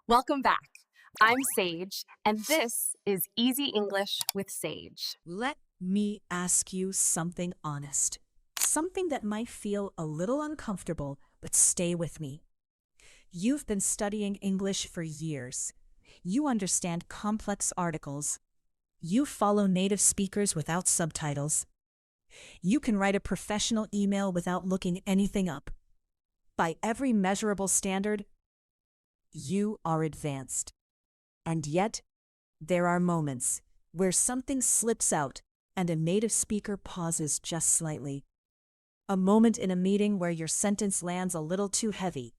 Welcome back. I'm Sage, and this is Easy English with Sage. Let me ask you something honest. Something that might feel a little uncomfortable, but stay with me. You've been studying English for years. You understand complex articles. You follow native speakers without subtitles. You can write a professional email without looking anything up. By every measurable standard, you are advanced. And yet, there are moments where something slips out and a native speaker pauses just slightly. A moment in a meeting where your sentence lands a little too heavy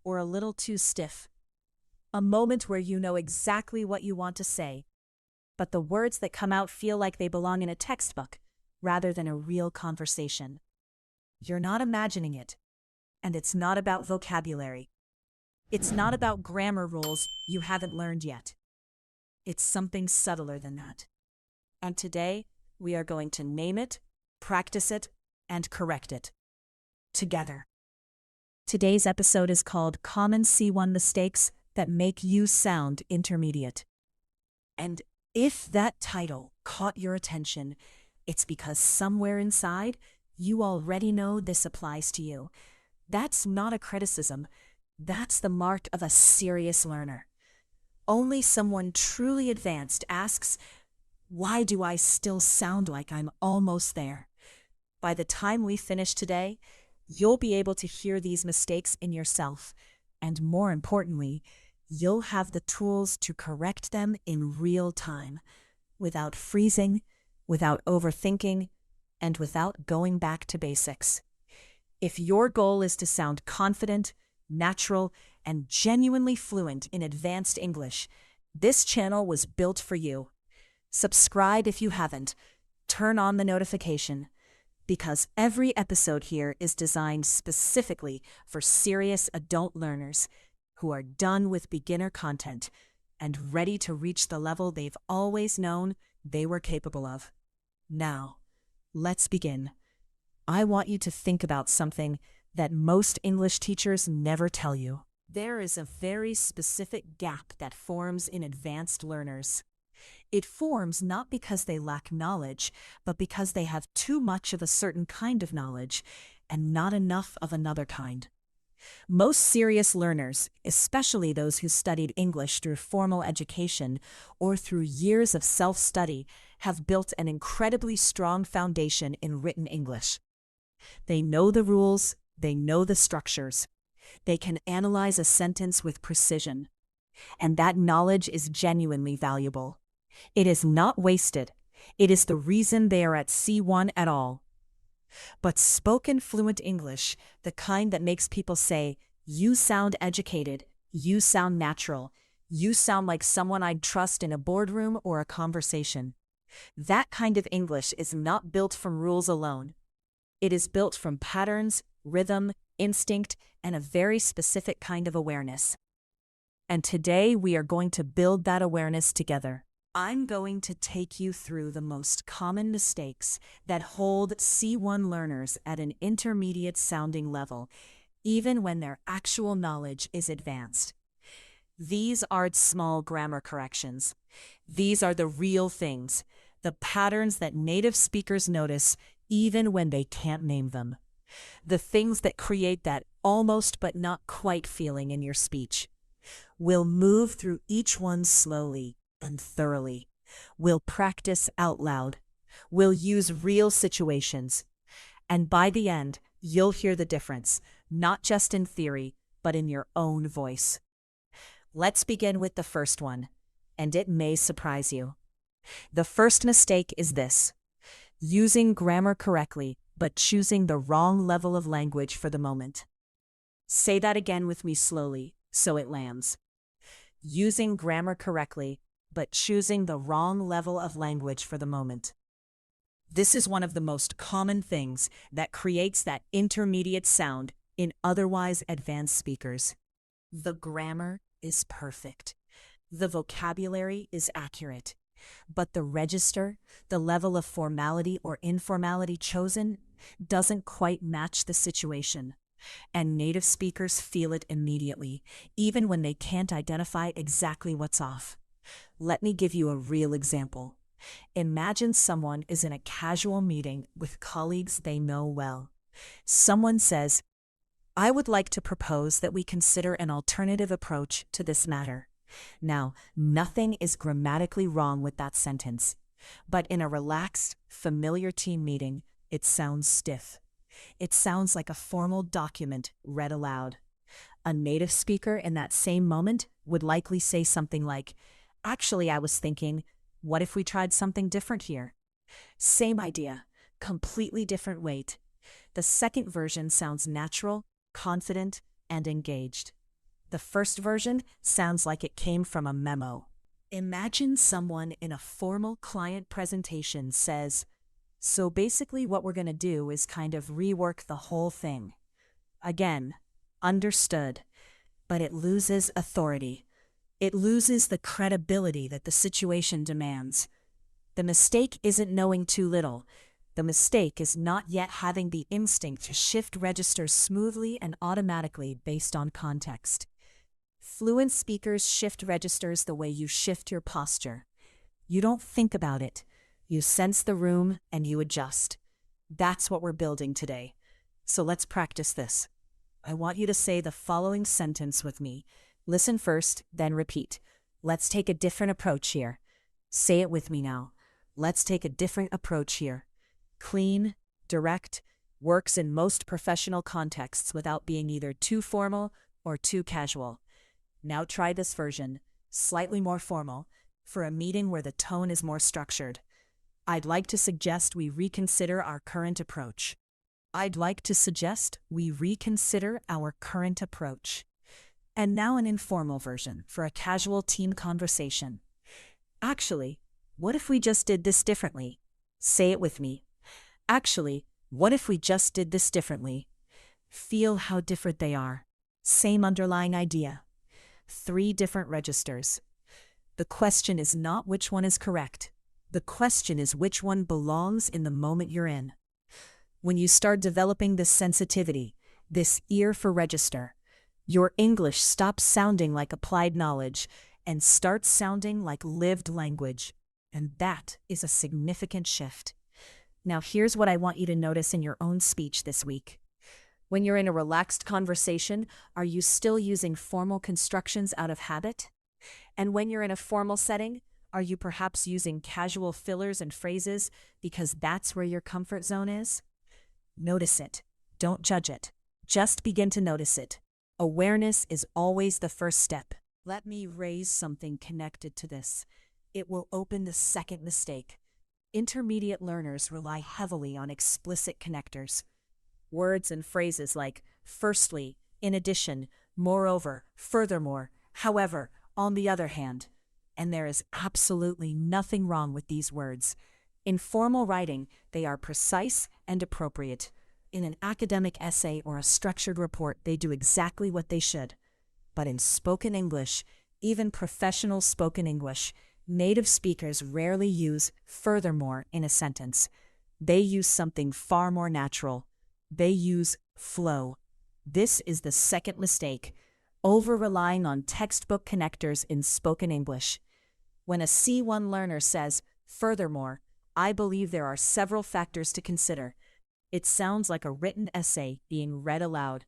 or a little too stiff. A moment where you know exactly what you want to say, but the words that come out feel like they belong in a textbook rather than a real conversation. You're not imagining it, and it's not about vocabulary. It's not about grammar rules you haven't learned yet. It's something subtler than that. And today, we are going to name it, practice it, and correct it. Together. Today's episode is called Common C1 Mistakes That Make You Sound Intermediate. And if that title caught your attention, it's because somewhere inside, you already know this applies to you. That's not a criticism. That's the mark of a serious learner. Only someone truly advanced asks, why do I still sound like I'm almost there? By the time we finish today, you'll be able to hear these mistakes in yourself, and more importantly, you'll have the tools to correct them in real time, without freezing, without overthinking, and without going back to basics. If your goal is to sound confident, natural, and genuinely fluent in advanced English, this channel was built for you. Subscribe if you haven't. Turn on the notification, because every episode here is designed specifically for serious adult learners who are done with beginner content and ready to reach the level they've always known they were capable of. Now, let's begin. I want you to think about something that most English teachers never tell you. There is a very specific gap that forms in advanced learners. It forms not because they lack knowledge, but because they have too much of a certain kind of knowledge and not enough of another kind. Most serious learners, especially those who studied English through formal education or through years of self-study, have built an incredibly strong foundation in written English. They know the rules, they know the structures. They can analyze a sentence with precision. And that knowledge is genuinely valuable. It is not wasted. It is the reason they are at C1 at all. But spoken fluent English, the kind that makes people say, you sound educated, you sound natural, you sound like someone I'd trust in a boardroom or a conversation. That kind of English is not built from rules alone. It is built from patterns, rhythm, instinct, and a very specific kind of awareness. And today we are going to build that awareness together. I'm going to take you through the most common mistakes that hold C1 learners at an intermediate sounding level, even when their actual knowledge is advanced. These aren't small grammar corrections. These are the real things, the patterns that native speakers notice even when they can't name them. The things that create that almost but not quite feeling in your speech. We'll move through each one slowly and thoroughly. We'll practice out loud. We'll use real situations. And by the end, you'll hear the difference, not just in theory, but in your own voice. Let's begin with the first one, and it may surprise you. The first mistake is this: using grammar correctly, but choosing the wrong level of language for the moment. Say that again with me slowly, so it lands. Using grammar correctly, but choosing the wrong level of language for the moment. This is one of the most common things that creates that intermediate sound in otherwise advanced speakers. The grammar is perfect. The vocabulary is accurate. But the register, the level of formality or informality chosen, doesn't quite match the situation. And native speakers feel it immediately, even when they can't identify exactly what's off. Let me give you a real example. Imagine someone is in a casual meeting with colleagues they know well. Someone says, "I would like to propose that we consider an alternative approach to this matter." Now, nothing is grammatically wrong with that sentence, but in a relaxed, familiar team meeting, it sounds stiff. It sounds like a formal document read aloud. A native speaker in that same moment would likely say something like, "Actually, I was thinking, what if we tried something different here?" Same idea, completely different weight. The second version sounds natural, confident, and engaged. The first version sounds like it came from a memo. Imagine someone in a formal client presentation says, "So basically what we're going to do is kind of rework the whole thing." Again, understood, but it loses authority. It loses the credibility that the situation demands. The mistake isn't knowing too little. The mistake is not yet having the instinct to shift registers smoothly and automatically based on context. Fluent speakers shift registers the way you shift your posture. You don't think about it. You sense the room and you adjust. That's what we're building today. So let's practice this. I want you to say the following sentence with me. Listen first, then repeat. Let's take a different approach here. Say it with me now. Let's take a different approach here. Clean, direct, works in most professional contexts without being either too formal or too casual. Now try this version, slightly more formal, for a meeting where the tone is more structured. I'd like to suggest we reconsider our current approach. I'd like to suggest we reconsider our current approach. And now an informal version for a casual team conversation. Actually, what if we just did this differently? Say it with me. Actually, what if we just did this differently? Feel how different they are. Same underlying idea. 3 different registers. The question is not which one is correct. The question is which one belongs in the moment you're in. When you start developing this sensitivity, this ear for register, your English stops sounding like applied knowledge and starts sounding like lived language. And that is a significant shift. Now here's what I want you to notice in your own speech this week. When you're in a relaxed conversation, are you still using formal constructions out of habit? And when you're in a formal setting, are you perhaps using casual fillers and phrases because that's where your comfort zone is? Notice it. Don't judge it. Just begin to notice it. Awareness is always the first step. Let me raise something connected to this. It will open the second mistake. Intermediate learners rely heavily on explicit connectors. Words and phrases like firstly, in addition, moreover, furthermore, however, on the other hand. And there is absolutely nothing wrong with these words. In formal writing, they are precise and appropriate. In an academic essay or a structured report, they do exactly what they should. But in spoken English, even professional spoken English, native speakers rarely use furthermore in a sentence. They use something far more natural. They use flow. This is the second mistake, over-relying on textbook connectors in spoken English. When a C1 learner says, "Furthermore, I believe there are several factors to consider," it sounds like a written essay being read aloud,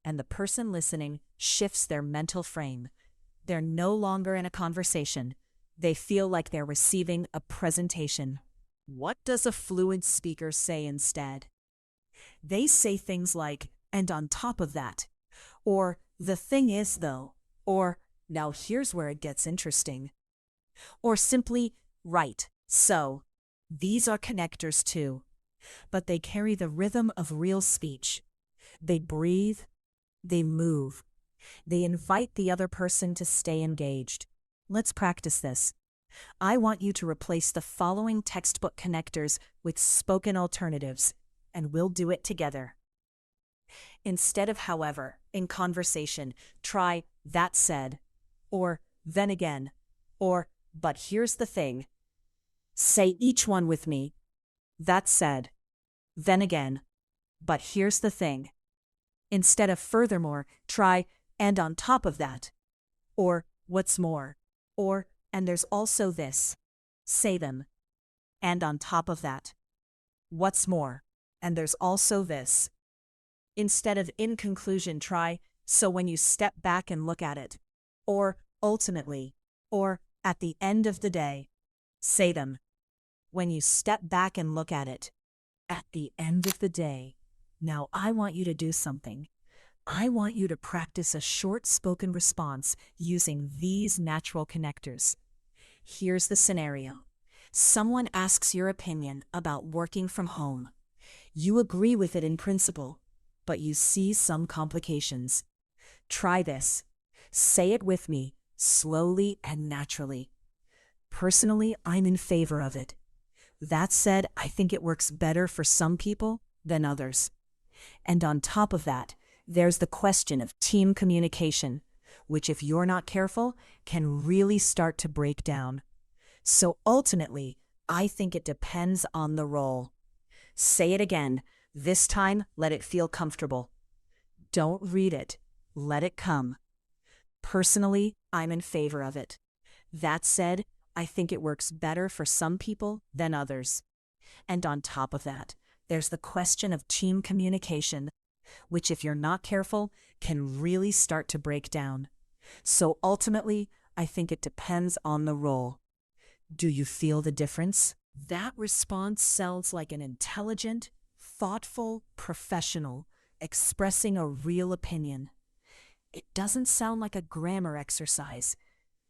and the person listening shifts their mental frame. They're no longer in a conversation. They feel like they're receiving a presentation. What does a fluent speaker say instead? They say things like, "and on top of that," or "the thing is though," or "now here's where it gets interesting," or simply, "right, so." These are connectors too, but they carry the rhythm of real speech. They breathe, they move, they invite the other person to stay engaged. Let's practice this. I want you to replace the following textbook connectors with spoken alternatives, and we'll do it together. Instead of however, in conversation, try that said, or then again, or but here's the thing. Say each one with me. That said, then again, but here's the thing. Instead of furthermore, try and on top of that. Or what's more. Or and there's also this. Say them. And on top of that. What's more. And there's also this. Instead of in conclusion, try so when you step back and look at it. Or ultimately. Or at the end of the day. Say them. When you step back and look at it. At the end of the day. Now I want you to do something. I want you to practice a short spoken response using these natural connectors. Here's the scenario. Someone asks your opinion about working from home. You agree with it in principle, but you see some complications. Try this. Say it with me, slowly and naturally. Personally, I'm in favor of it. That said, I think it works better for some people than others. And on top of that, there's the question of team communication, which if you're not careful, can really start to break down. So ultimately, I think it depends on the role. Say it again. This time, let it feel comfortable. Don't read it. Let it come. Personally, I'm in favor of it. That said, I think it works better for some people than others. And on top of that, there's the question of team communication, which if you're not careful, can really start to break down. So ultimately, I think it depends on the role. Do you feel the difference? That response sounds like an intelligent, thoughtful professional expressing a real opinion. It doesn't sound like a grammar exercise.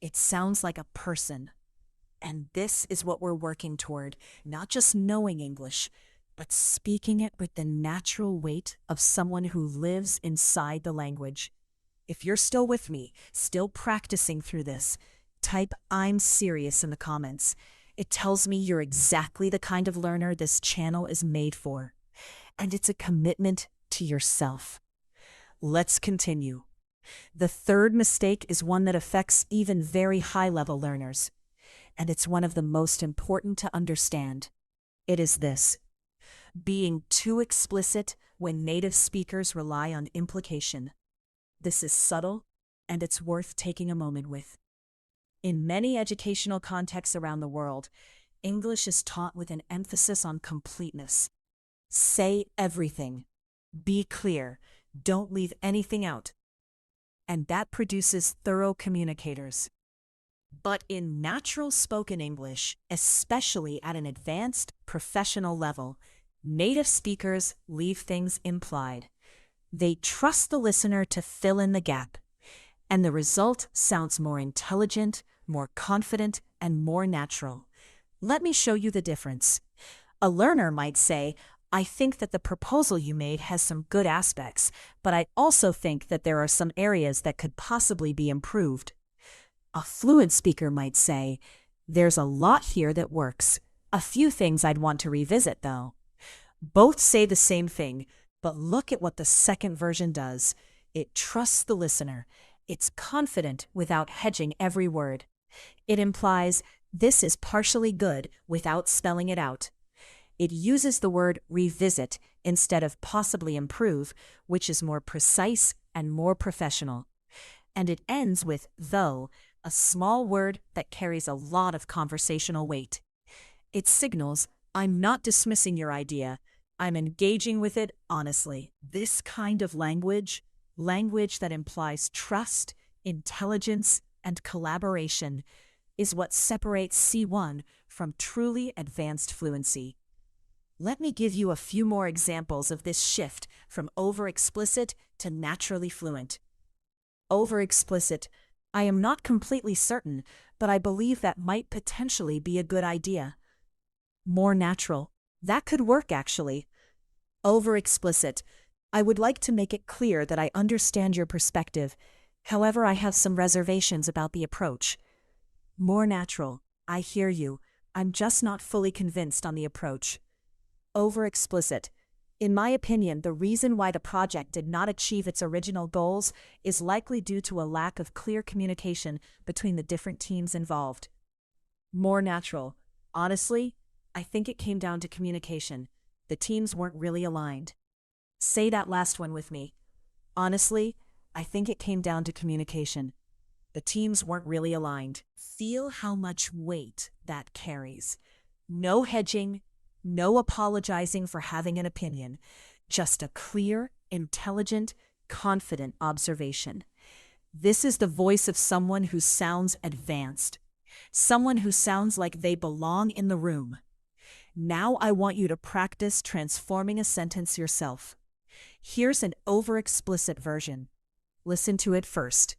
It sounds like a person. And this is what we're working toward, not just knowing English, but speaking it with the natural weight of someone who lives inside the language. If you're still with me, still practicing through this, type "I'm serious" in the comments. It tells me you're exactly the kind of learner this channel is made for. And it's a commitment to yourself. Let's continue. The third mistake is one that affects even very high-level learners. And it's one of the most important to understand. It is this: being too explicit when native speakers rely on implication. This is subtle, and it's worth taking a moment with. In many educational contexts around the world, English is taught with an emphasis on completeness. Say everything. Be clear. Don't leave anything out. And that produces thorough communicators. But in natural spoken English, especially at an advanced professional level, native speakers leave things implied. They trust the listener to fill in the gap, and the result sounds more intelligent, more confident, and more natural. Let me show you the difference. A learner might say, "I think that the proposal you made has some good aspects, but I also think that there are some areas that could possibly be improved." A fluent speaker might say, "There's a lot here that works. A few things I'd want to revisit, though." Both say the same thing, but look at what the second version does. It trusts the listener. It's confident without hedging every word. It implies this is partially good without spelling it out. It uses the word revisit instead of possibly improve, which is more precise and more professional. And it ends with though, a small word that carries a lot of conversational weight. It signals, I'm not dismissing your idea. I'm engaging with it honestly. This kind of language that implies trust, intelligence, and collaboration, is what separates C1 from truly advanced fluency. Let me give you a few more examples of this shift from over-explicit to naturally fluent. Over-explicit. I am not completely certain, but I believe that might potentially be a good idea. More natural. That could work, actually. Over-explicit. I would like to make it clear that I understand your perspective. However, I have some reservations about the approach. More natural. I hear you. I'm just not fully convinced on the approach. Over-explicit. In my opinion, the reason why the project did not achieve its original goals is likely due to a lack of clear communication between the different teams involved. More natural. Honestly, I think it came down to communication. The teams weren't really aligned. Say that last one with me. Honestly, I think it came down to communication. The teams weren't really aligned. Feel how much weight that carries. No hedging, no apologizing for having an opinion, just a clear, intelligent, confident observation. This is the voice of someone who sounds advanced, someone who sounds like they belong in the room. Now I want you to practice transforming a sentence yourself. Here's an over-explicit version. Listen to it first.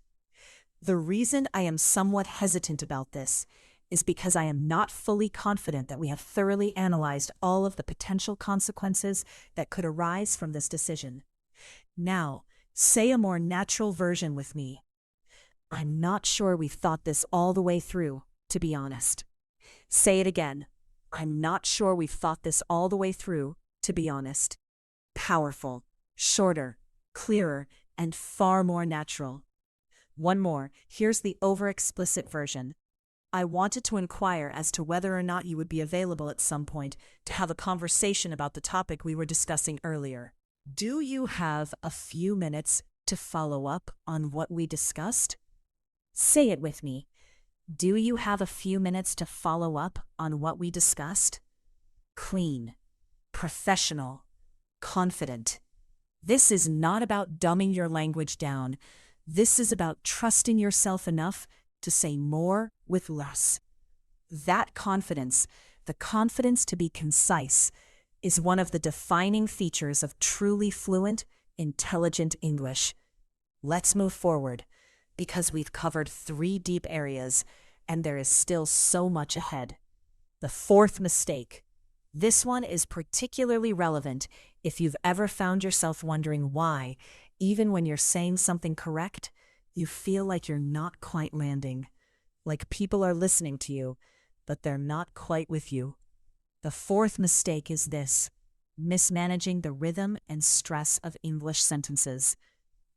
The reason I am somewhat hesitant about this is because I am not fully confident that we have thoroughly analyzed all of the potential consequences that could arise from this decision. Now, say a more natural version with me. I'm not sure we've thought this all the way through, to be honest. Say it again. I'm not sure we've thought this all the way through, to be honest. Powerful, shorter, clearer, and far more natural. One more. Here's the over-explicit version. I wanted to inquire as to whether or not you would be available at some point to have a conversation about the topic we were discussing earlier. Do you have a few minutes to follow up on what we discussed? Say it with me. Do you have a few minutes to follow up on what we discussed? Clean, professional, confident. This is not about dumbing your language down. This is about trusting yourself enough to say more with less. That confidence, the confidence to be concise, is one of the defining features of truly fluent, intelligent English. Let's move forward, because we've covered 3 deep areas, and there is still so much ahead. The 4th mistake. This one is particularly relevant if you've ever found yourself wondering why, even when you're saying something correct, you feel like you're not quite landing. Like people are listening to you, but they're not quite with you. The 4th mistake is this: mismanaging the rhythm and stress of English sentences.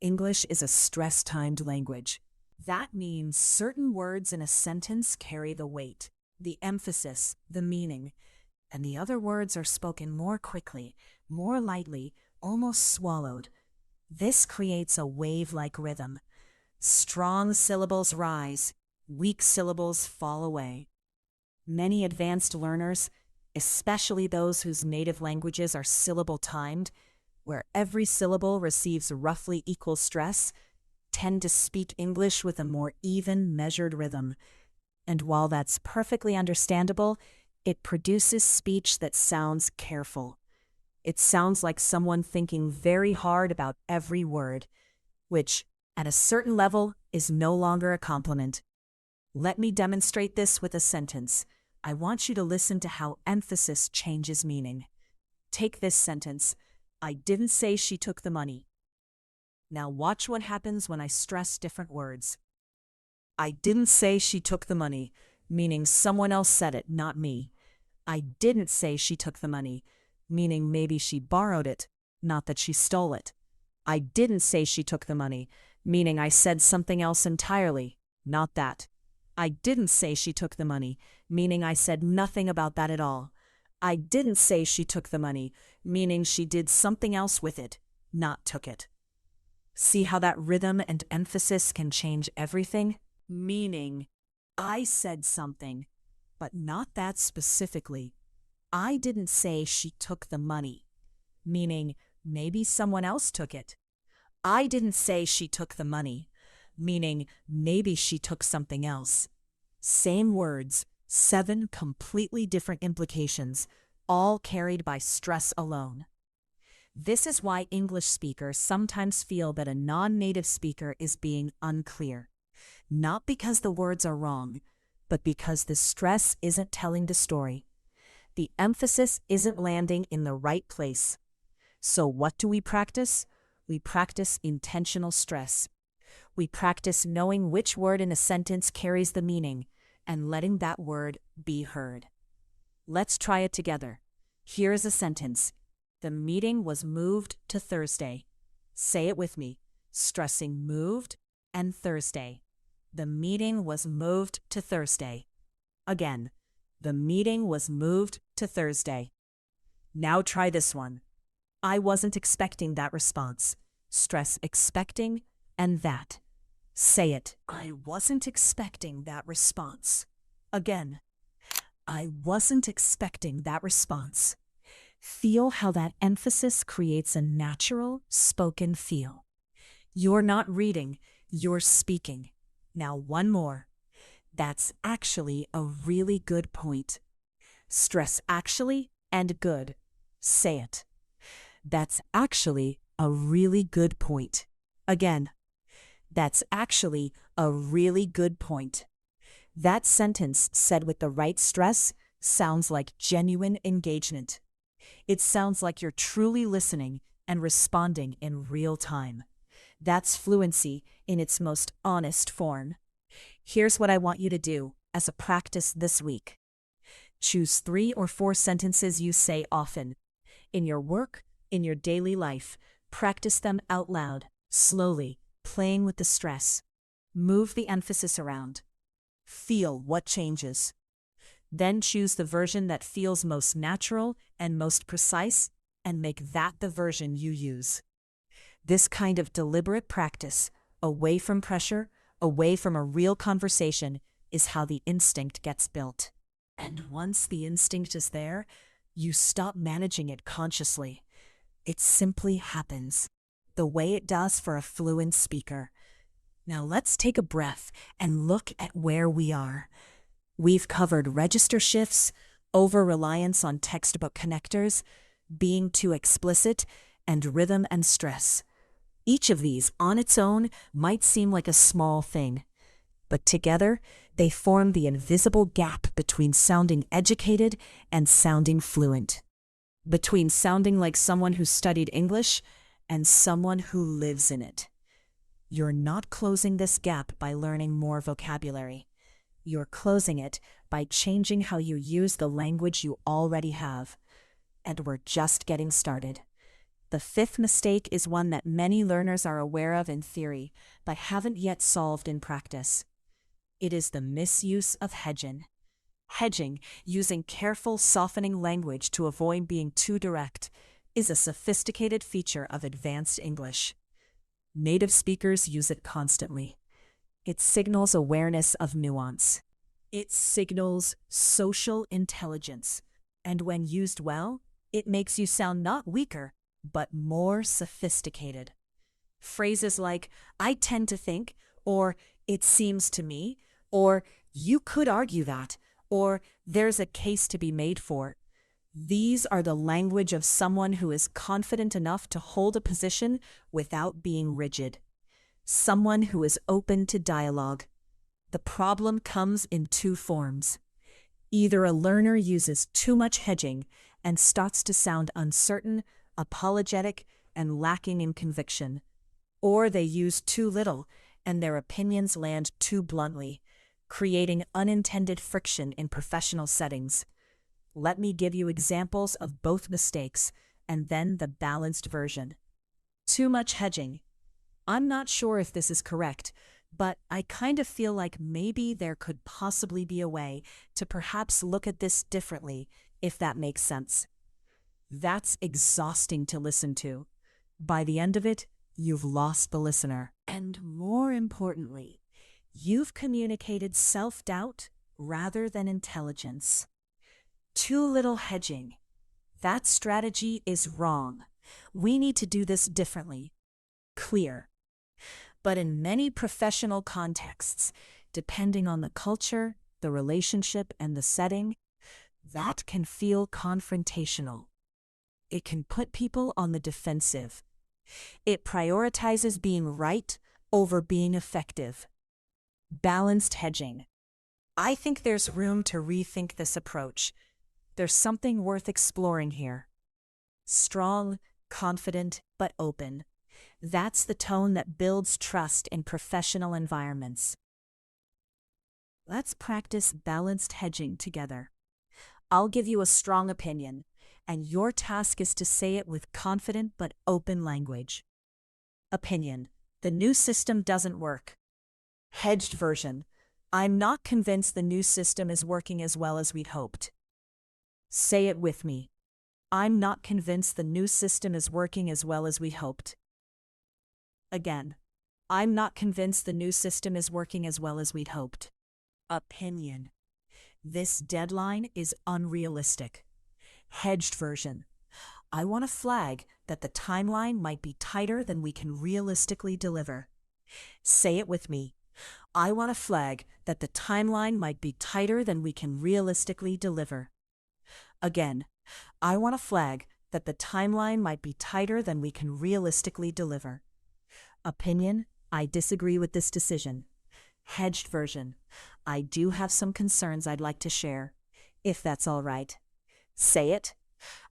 English is a stress-timed language. That means certain words in a sentence carry the weight, the emphasis, the meaning, and the other words are spoken more quickly, more lightly, almost swallowed. This creates a wave-like rhythm. Strong syllables rise, weak syllables fall away. Many advanced learners, especially those whose native languages are syllable-timed, where every syllable receives roughly equal stress, tend to speak English with a more even, measured rhythm. And while that's perfectly understandable, it produces speech that sounds careful. It sounds like someone thinking very hard about every word, which, at a certain level, is no longer a compliment. Let me demonstrate this with a sentence. I want you to listen to how emphasis changes meaning. Take this sentence. I didn't say she took the money. Now watch what happens when I stress different words. I didn't say she took the money, meaning someone else said it, not me. I didn't say she took the money, meaning maybe she borrowed it, not that she stole it. I didn't say she took the money, meaning I said something else entirely, not that. I didn't say she took the money, meaning I said nothing about that at all. I didn't say she took the money, meaning she did something else with it, not took it. See how that rhythm and emphasis can change everything? Meaning, I said something, but not that specifically. I didn't say she took the money, meaning maybe someone else took it. I didn't say she took the money, meaning maybe she took something else. Same words, 7 completely different implications, all carried by stress alone. This is why English speakers sometimes feel that a non-native speaker is being unclear. Not because the words are wrong, but because the stress isn't telling the story. The emphasis isn't landing in the right place. So what do we practice? We practice intentional stress. We practice knowing which word in a sentence carries the meaning and letting that word be heard. Let's try it together. Here is a sentence. The meeting was moved to Thursday. Say it with me, stressing moved and Thursday. The meeting was moved to Thursday. Again, the meeting was moved to Thursday. Now try this one. I wasn't expecting that response. Stress expecting and that. Say it. I wasn't expecting that response. Again, I wasn't expecting that response. Feel how that emphasis creates a natural, spoken feel. You're not reading, you're speaking. Now, one more. That's actually a really good point. Stress actually and good. Say it. That's actually a really good point. Again, that's actually a really good point. That sentence said with the right stress sounds like genuine engagement. It sounds like you're truly listening and responding in real time. That's fluency in its most honest form. Here's what I want you to do as a practice this week. Choose 3 or 4 sentences you say often. In your work, in your daily life, practice them out loud, slowly, playing with the stress. Move the emphasis around. Feel what changes. Then choose the version that feels most natural and most precise, and make that the version you use. This kind of deliberate practice, away from pressure, away from a real conversation, is how the instinct gets built. And once the instinct is there, you stop managing it consciously. It simply happens, the way it does for a fluent speaker. Now let's take a breath and look at where we are. We've covered register shifts, over-reliance on textbook connectors, being too explicit, and rhythm and stress. Each of these, on its own, might seem like a small thing, but together, they form the invisible gap between sounding educated and sounding fluent, between sounding like someone who studied English and someone who lives in it. You're not closing this gap by learning more vocabulary. You're closing it by changing how you use the language you already have. And we're just getting started. The 5th mistake is one that many learners are aware of in theory, but haven't yet solved in practice. It is the misuse of hedging. Hedging, using careful, softening language to avoid being too direct, is a sophisticated feature of advanced English. Native speakers use it constantly. It signals awareness of nuance. It signals social intelligence. And when used well, it makes you sound not weaker, but more sophisticated. Phrases like, I tend to think, or it seems to me, or you could argue that, or there's a case to be made for. These are the language of someone who is confident enough to hold a position without being rigid. Someone who is open to dialogue. The problem comes in 2 forms. Either a learner uses too much hedging and starts to sound uncertain, apologetic, and lacking in conviction, or they use too little and their opinions land too bluntly, creating unintended friction in professional settings. Let me give you examples of both mistakes and then the balanced version. Too much hedging. I'm not sure if this is correct, but I kind of feel like maybe there could possibly be a way to perhaps look at this differently, if that makes sense. That's exhausting to listen to. By the end of it, you've lost the listener. And more importantly, you've communicated self-doubt rather than intelligence. Too little hedging. That strategy is wrong. We need to do this differently. Clear. But in many professional contexts, depending on the culture, the relationship, and the setting, that can feel confrontational. It can put people on the defensive. It prioritizes being right over being effective. Balanced hedging. I think there's room to rethink this approach. There's something worth exploring here. Strong, confident, but open. That's the tone that builds trust in professional environments. Let's practice balanced hedging together. I'll give you a strong opinion, and your task is to say it with confident but open language. Opinion: the new system doesn't work. Hedged version: I'm not convinced the new system is working as well as we'd hoped. Say it with me. I'm not convinced the new system is working as well as we hoped. Again, I'm not convinced the new system is working as well as we'd hoped. Opinion. This deadline is unrealistic. Hedged version. I want to flag that the timeline might be tighter than we can realistically deliver. Say it with me. I want to flag that the timeline might be tighter than we can realistically deliver. Again, I want to flag that the timeline might be tighter than we can realistically deliver. Opinion, I disagree with this decision. Hedged version, I do have some concerns I'd like to share, if that's all right. Say it.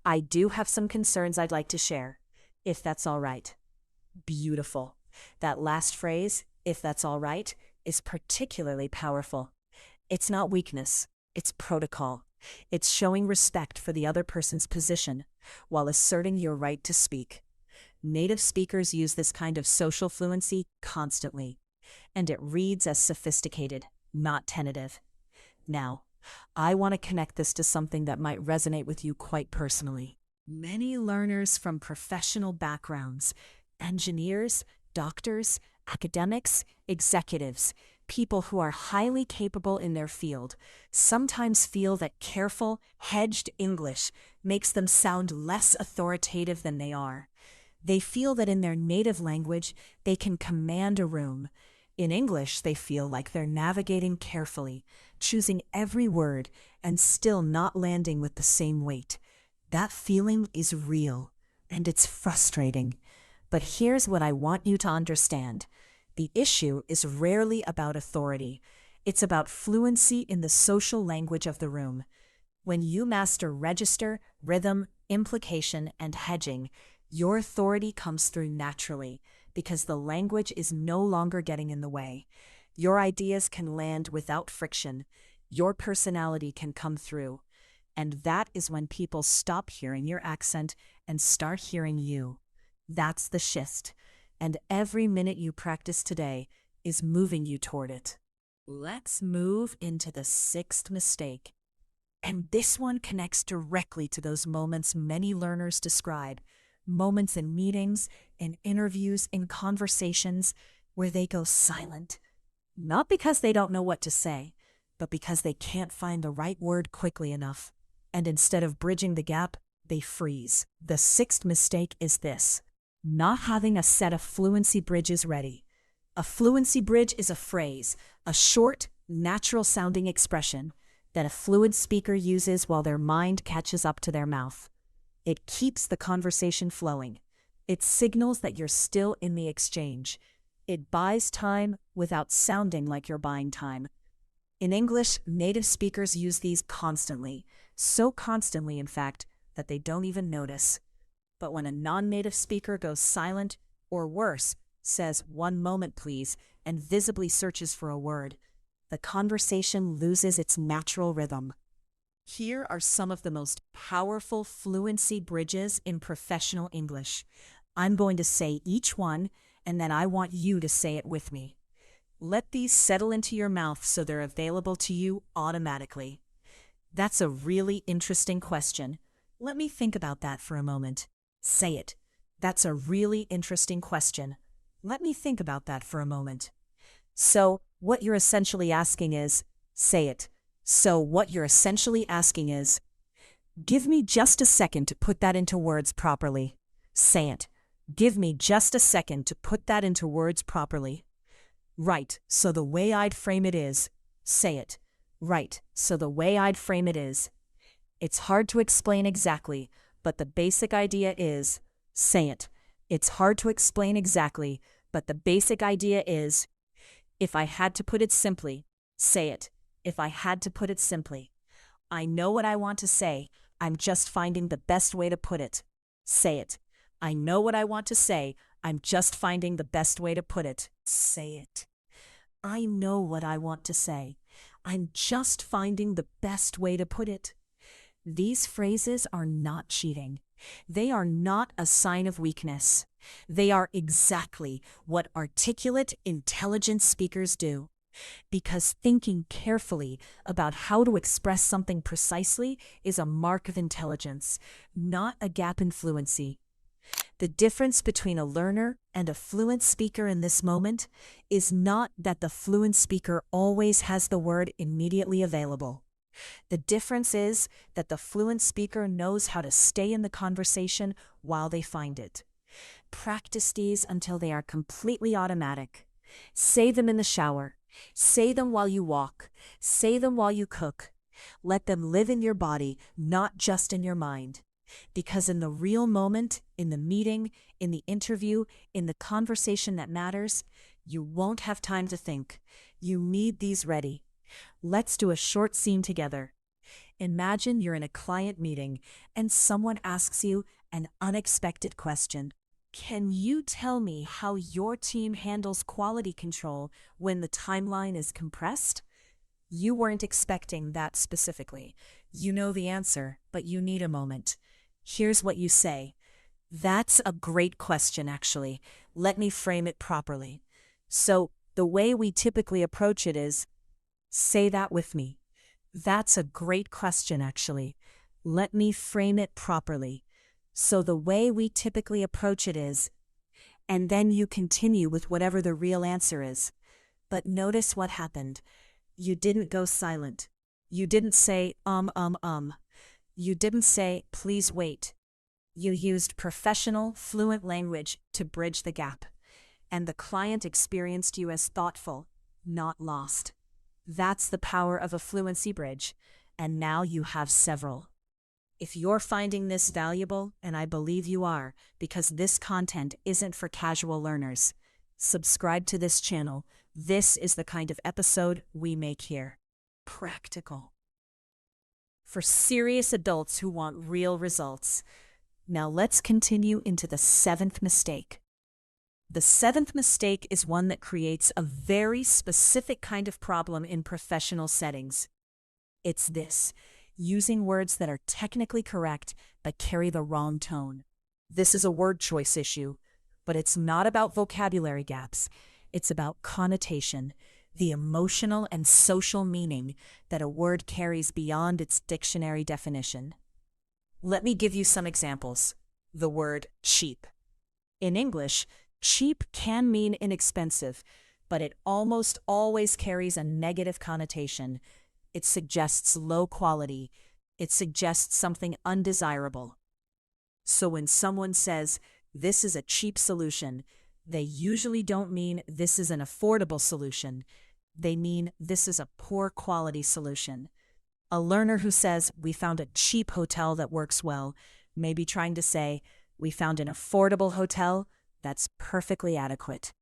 I do have some concerns I'd like to share, if that's all right. Beautiful. That last phrase, if that's all right, is particularly powerful. It's not weakness, it's protocol. It's showing respect for the other person's position while asserting your right to speak. Native speakers use this kind of social fluency constantly, and it reads as sophisticated, not tentative. Now, I want to connect this to something that might resonate with you quite personally. Many learners from professional backgrounds, engineers, doctors, academics, executives, people who are highly capable in their field, sometimes feel that careful, hedged English makes them sound less authoritative than they are. They feel that in their native language, they can command a room. In English, they feel like they're navigating carefully, choosing every word, and still not landing with the same weight. That feeling is real, and it's frustrating. But here's what I want you to understand. The issue is rarely about authority. It's about fluency in the social language of the room. When you master register, rhythm, implication, and hedging, your authority comes through naturally because the language is no longer getting in the way. Your ideas can land without friction. Your personality can come through. And that is when people stop hearing your accent and start hearing you. That's the shift. And every minute you practice today is moving you toward it. Let's move into the sixth mistake. And this one connects directly to those moments many learners describe. Moments in meetings, in interviews, in conversations where they go silent. Not because they don't know what to say, but because they can't find the right word quickly enough. And instead of bridging the gap, they freeze. The sixth mistake is this: not having a set of fluency bridges ready. A fluency bridge is a phrase, a short, natural-sounding expression that a fluent speaker uses while their mind catches up to their mouth. It keeps the conversation flowing. It signals that you're still in the exchange. It buys time without sounding like you're buying time. In English, native speakers use these constantly, so constantly, in fact, that they don't even notice. But when a non-native speaker goes silent, or worse, says "one moment please," and visibly searches for a word, the conversation loses its natural rhythm. Here are some of the most powerful fluency bridges in professional English. I'm going to say each one, and then I want you to say it with me. Let these settle into your mouth so they're available to you automatically. That's a really interesting question. Let me think about that for a moment. Say it. That's a really interesting question. Let me think about that for a moment. So, what you're essentially asking is, say it. So, what you're essentially asking is, give me just a second to put that into words properly. Say it. Give me just a second to put that into words properly. Right, so the way I'd frame it is, say it. Right, so the way I'd frame it is. It's hard to explain exactly, but the basic idea is, say it. It's hard to explain exactly, but the basic idea is, if I had to put it simply, say it. If I had to put it simply. I know what I want to say. I'm just finding the best way to put it. Say it. I know what I want to say. I'm just finding the best way to put it. Say it. I know what I want to say. I'm just finding the best way to put it. These phrases are not cheating. They are not a sign of weakness. They are exactly what articulate, intelligent speakers do. Because thinking carefully about how to express something precisely is a mark of intelligence, not a gap in fluency. The difference between a learner and a fluent speaker in this moment is not that the fluent speaker always has the word immediately available. The difference is that the fluent speaker knows how to stay in the conversation while they find it. Practice these until they are completely automatic. Say them in the shower. Say them while you walk. Say them while you cook. Let them live in your body, not just in your mind. Because in the real moment, in the meeting, in the interview, in the conversation that matters, you won't have time to think. You need these ready. Let's do a short scene together. Imagine you're in a client meeting and someone asks you an unexpected question. Can you tell me how your team handles quality control when the timeline is compressed? You weren't expecting that specifically. You know the answer, but you need a moment. Here's what you say. That's a great question, actually. Let me frame it properly. So, the way we typically approach it is, say that with me. That's a great question, actually. Let me frame it properly. So the way we typically approach it is, and then you continue with whatever the real answer is. But notice what happened. You didn't go silent. You didn't say, You didn't say, please wait. You used professional, fluent language to bridge the gap. And the client experienced you as thoughtful, not lost. That's the power of a fluency bridge. And now you have several. If you're finding this valuable, and I believe you are, because this content isn't for casual learners, subscribe to this channel. This is the kind of episode we make here. Practical. For serious adults who want real results. Now let's continue into the seventh mistake. The seventh mistake is one that creates a very specific kind of problem in professional settings. It's this. Using words that are technically correct but carry the wrong tone. This is a word choice issue, but it's not about vocabulary gaps. It's about connotation, the emotional and social meaning that a word carries beyond its dictionary definition. Let me give you some examples. The word cheap. In English, cheap can mean inexpensive, but it almost always carries a negative connotation. It suggests low quality. It suggests something undesirable. So when someone says, this is a cheap solution, they usually don't mean this is an affordable solution. They mean this is a poor quality solution. A learner who says, we found a cheap hotel that works well, may be trying to say, we found an affordable hotel that's perfectly adequate.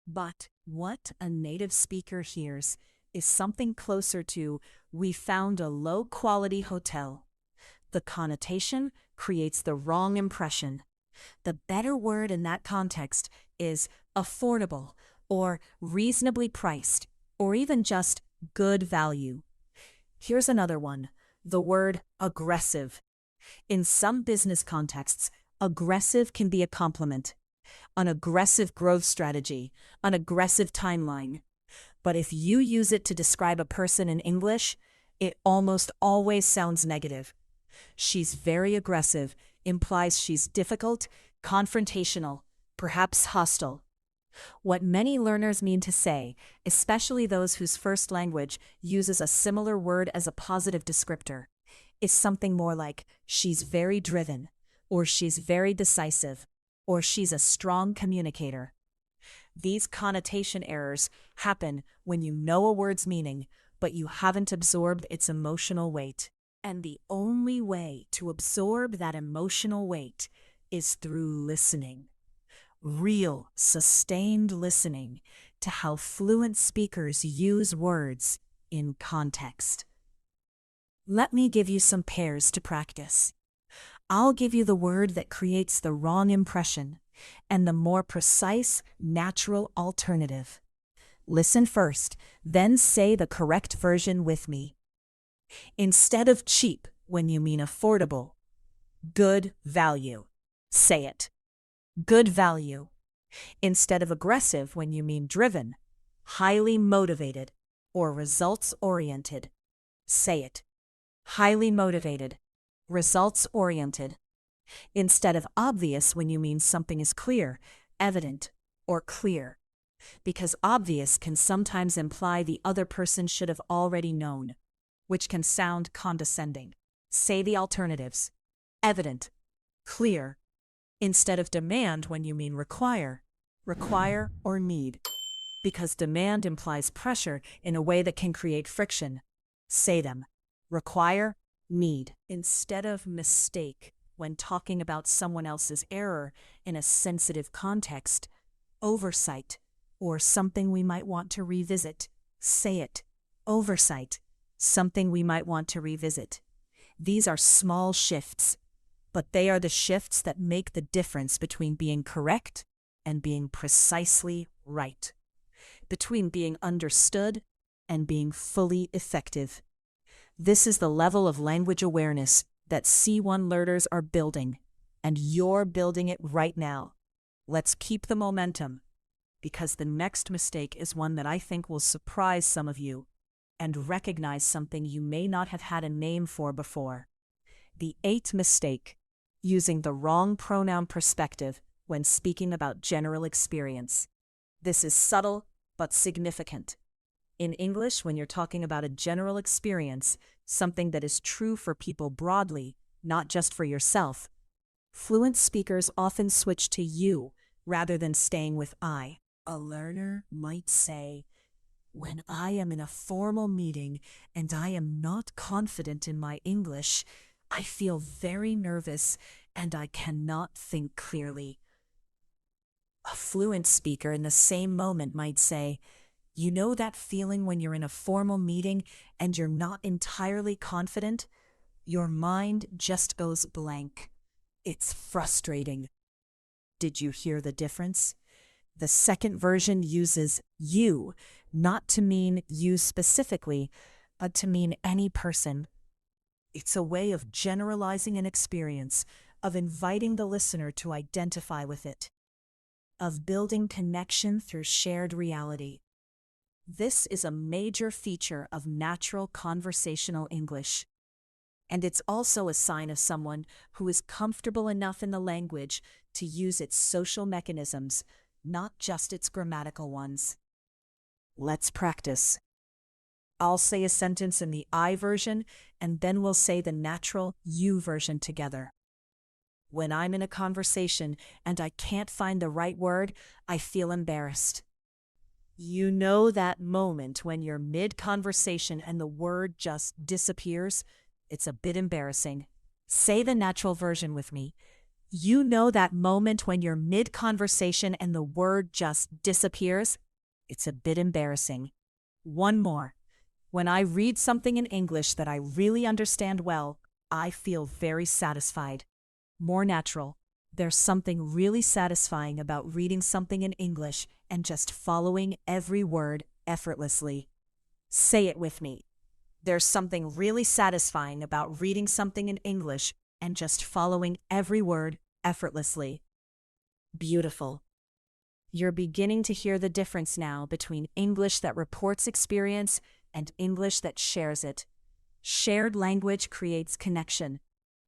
But what a native speaker hears is something closer to, we found a low-quality hotel. The connotation creates the wrong impression. The better word in that context is affordable, or reasonably priced, or even just good value. Here's another one, the word aggressive. In some business contexts, aggressive can be a compliment. An aggressive growth strategy, an aggressive timeline. But if you use it to describe a person in English, it almost always sounds negative. She's very aggressive implies she's difficult, confrontational, perhaps hostile. What many learners mean to say, especially those whose first language uses a similar word as a positive descriptor, is something more like, she's very driven, or she's very decisive, or she's a strong communicator. These connotation errors happen when you know a word's meaning, but you haven't absorbed its emotional weight. And the only way to absorb that emotional weight is through listening. Real, sustained listening to how fluent speakers use words in context. Let me give you some pairs to practice. I'll give you the word that creates the wrong impression and the more precise, natural alternative. Listen first, then say the correct version with me. Instead of cheap, when you mean affordable, good value. Say it. Good value. Instead of aggressive, when you mean driven, highly motivated, or results-oriented. Say it. Highly motivated, results-oriented. instead of obvious when you mean something is clear, evident, or clear, because obvious can sometimes imply the other person should have already known, which can sound condescending. Say the alternatives: evident, clear, instead of demand when you mean require or need, because demand implies pressure in a way that can create friction. Say them: require, need, instead of mistake when talking about someone else's error in a sensitive context, oversight, or something we might want to revisit. Say it: oversight, something we might want to revisit. These are small shifts, but they are the shifts that make the difference between being correct and being precisely right, between being understood and being fully effective. This is the level of language awareness that C1 learners are building, and you're building it right now. Let's keep the momentum, because the next mistake is one that I think will surprise some of you and recognize something you may not have had a name for before. The 8th mistake: using the wrong pronoun perspective when speaking about general experience. This is subtle but significant. In English, when you're talking about a general experience, something that is true for people broadly, not just for yourself, fluent speakers often switch to you rather than staying with I. A learner might say, "When I am in a formal meeting and I am not confident in my English, I feel very nervous and I cannot think clearly." A fluent speaker in the same moment might say, "You know that feeling when you're in a formal meeting and you're not entirely confident? Your mind just goes blank. It's frustrating." Did you hear the difference? The second version uses you, not to mean you specifically, but to mean any person. It's a way of generalizing an experience, of inviting the listener to identify with it, of building connection through shared reality. This is a major feature of natural conversational English. And it's also a sign of someone who is comfortable enough in the language to use its social mechanisms, not just its grammatical ones. Let's practice. I'll say a sentence in the I version, and then we'll say the natural you version together. When I'm in a conversation and I can't find the right word, I feel embarrassed. You know that moment when you're mid-conversation and the word just disappears? It's a bit embarrassing. Say the natural version with me. You know that moment when you're mid-conversation and the word just disappears? It's a bit embarrassing. One more. When I read something in English that I really understand well, I feel very satisfied. More natural. There's something really satisfying about reading something in English and just following every word effortlessly. Say it with me. There's something really satisfying about reading something in English and just following every word effortlessly. Beautiful. You're beginning to hear the difference now between English that reports experience and English that shares it. Shared language creates connection.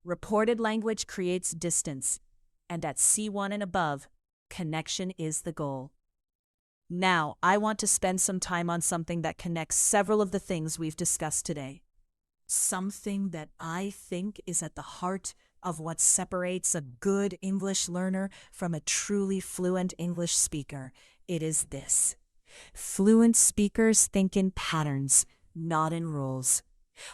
Reported language creates distance. And at C1 and above, connection is the goal. Now, I want to spend some time on something that connects several of the things we've discussed today. Something that I think is at the heart of what separates a good English learner from a truly fluent English speaker. It is this: fluent speakers think in patterns, not in rules.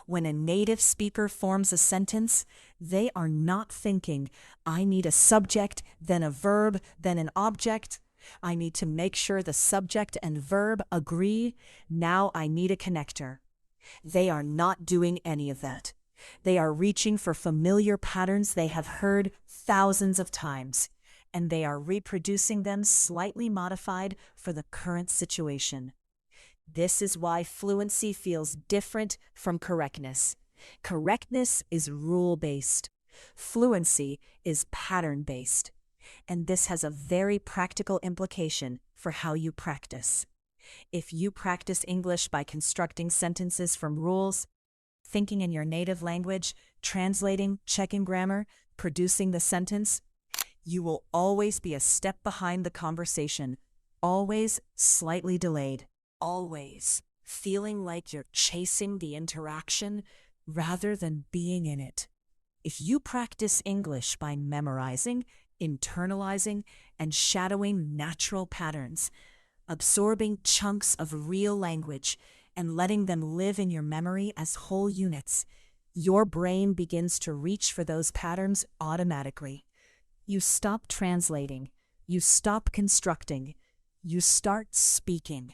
When a native speaker forms a sentence, they are not thinking, "I need a subject, then a verb, then an object. I need to make sure the subject and verb agree. Now I need a connector." They are not doing any of that. They are reaching for familiar patterns they have heard thousands of times, and they are reproducing them slightly modified for the current situation. This is why fluency feels different from correctness. Correctness is rule-based. Fluency is pattern-based. And this has a very practical implication for how you practice. If you practice English by constructing sentences from rules, thinking in your native language, translating, checking grammar, producing the sentence, you will always be a step behind the conversation, always slightly delayed, always feeling like you're chasing the interaction rather than being in it. If you practice English by memorizing, internalizing, and shadowing natural patterns, absorbing chunks of real language, and letting them live in your memory as whole units, your brain begins to reach for those patterns automatically. You stop translating, you stop constructing, you start speaking.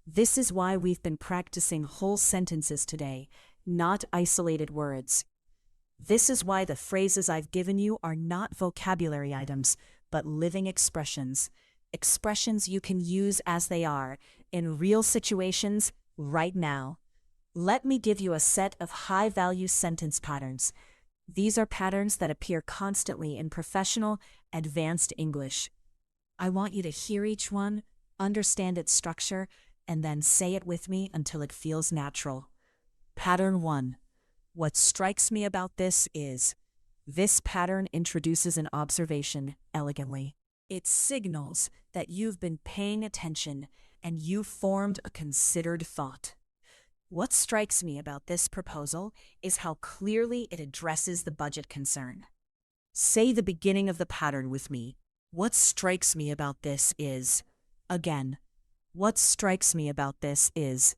This is why we've been practicing whole sentences today, not isolated words. This is why the phrases I've given you are not vocabulary items, but living expressions. Expressions you can use as they are, in real situations, right now. Let me give you a set of high-value sentence patterns. These are patterns that appear constantly in professional, advanced English. I want you to hear each one, understand its structure, and then say it with me until it feels natural. Pattern 1. What strikes me about this is, this pattern introduces an observation elegantly. It signals that you've been paying attention and you've formed a considered thought. What strikes me about this proposal is how clearly it addresses the budget concern. Say the beginning of the pattern with me. What strikes me about this is, again, what strikes me about this is,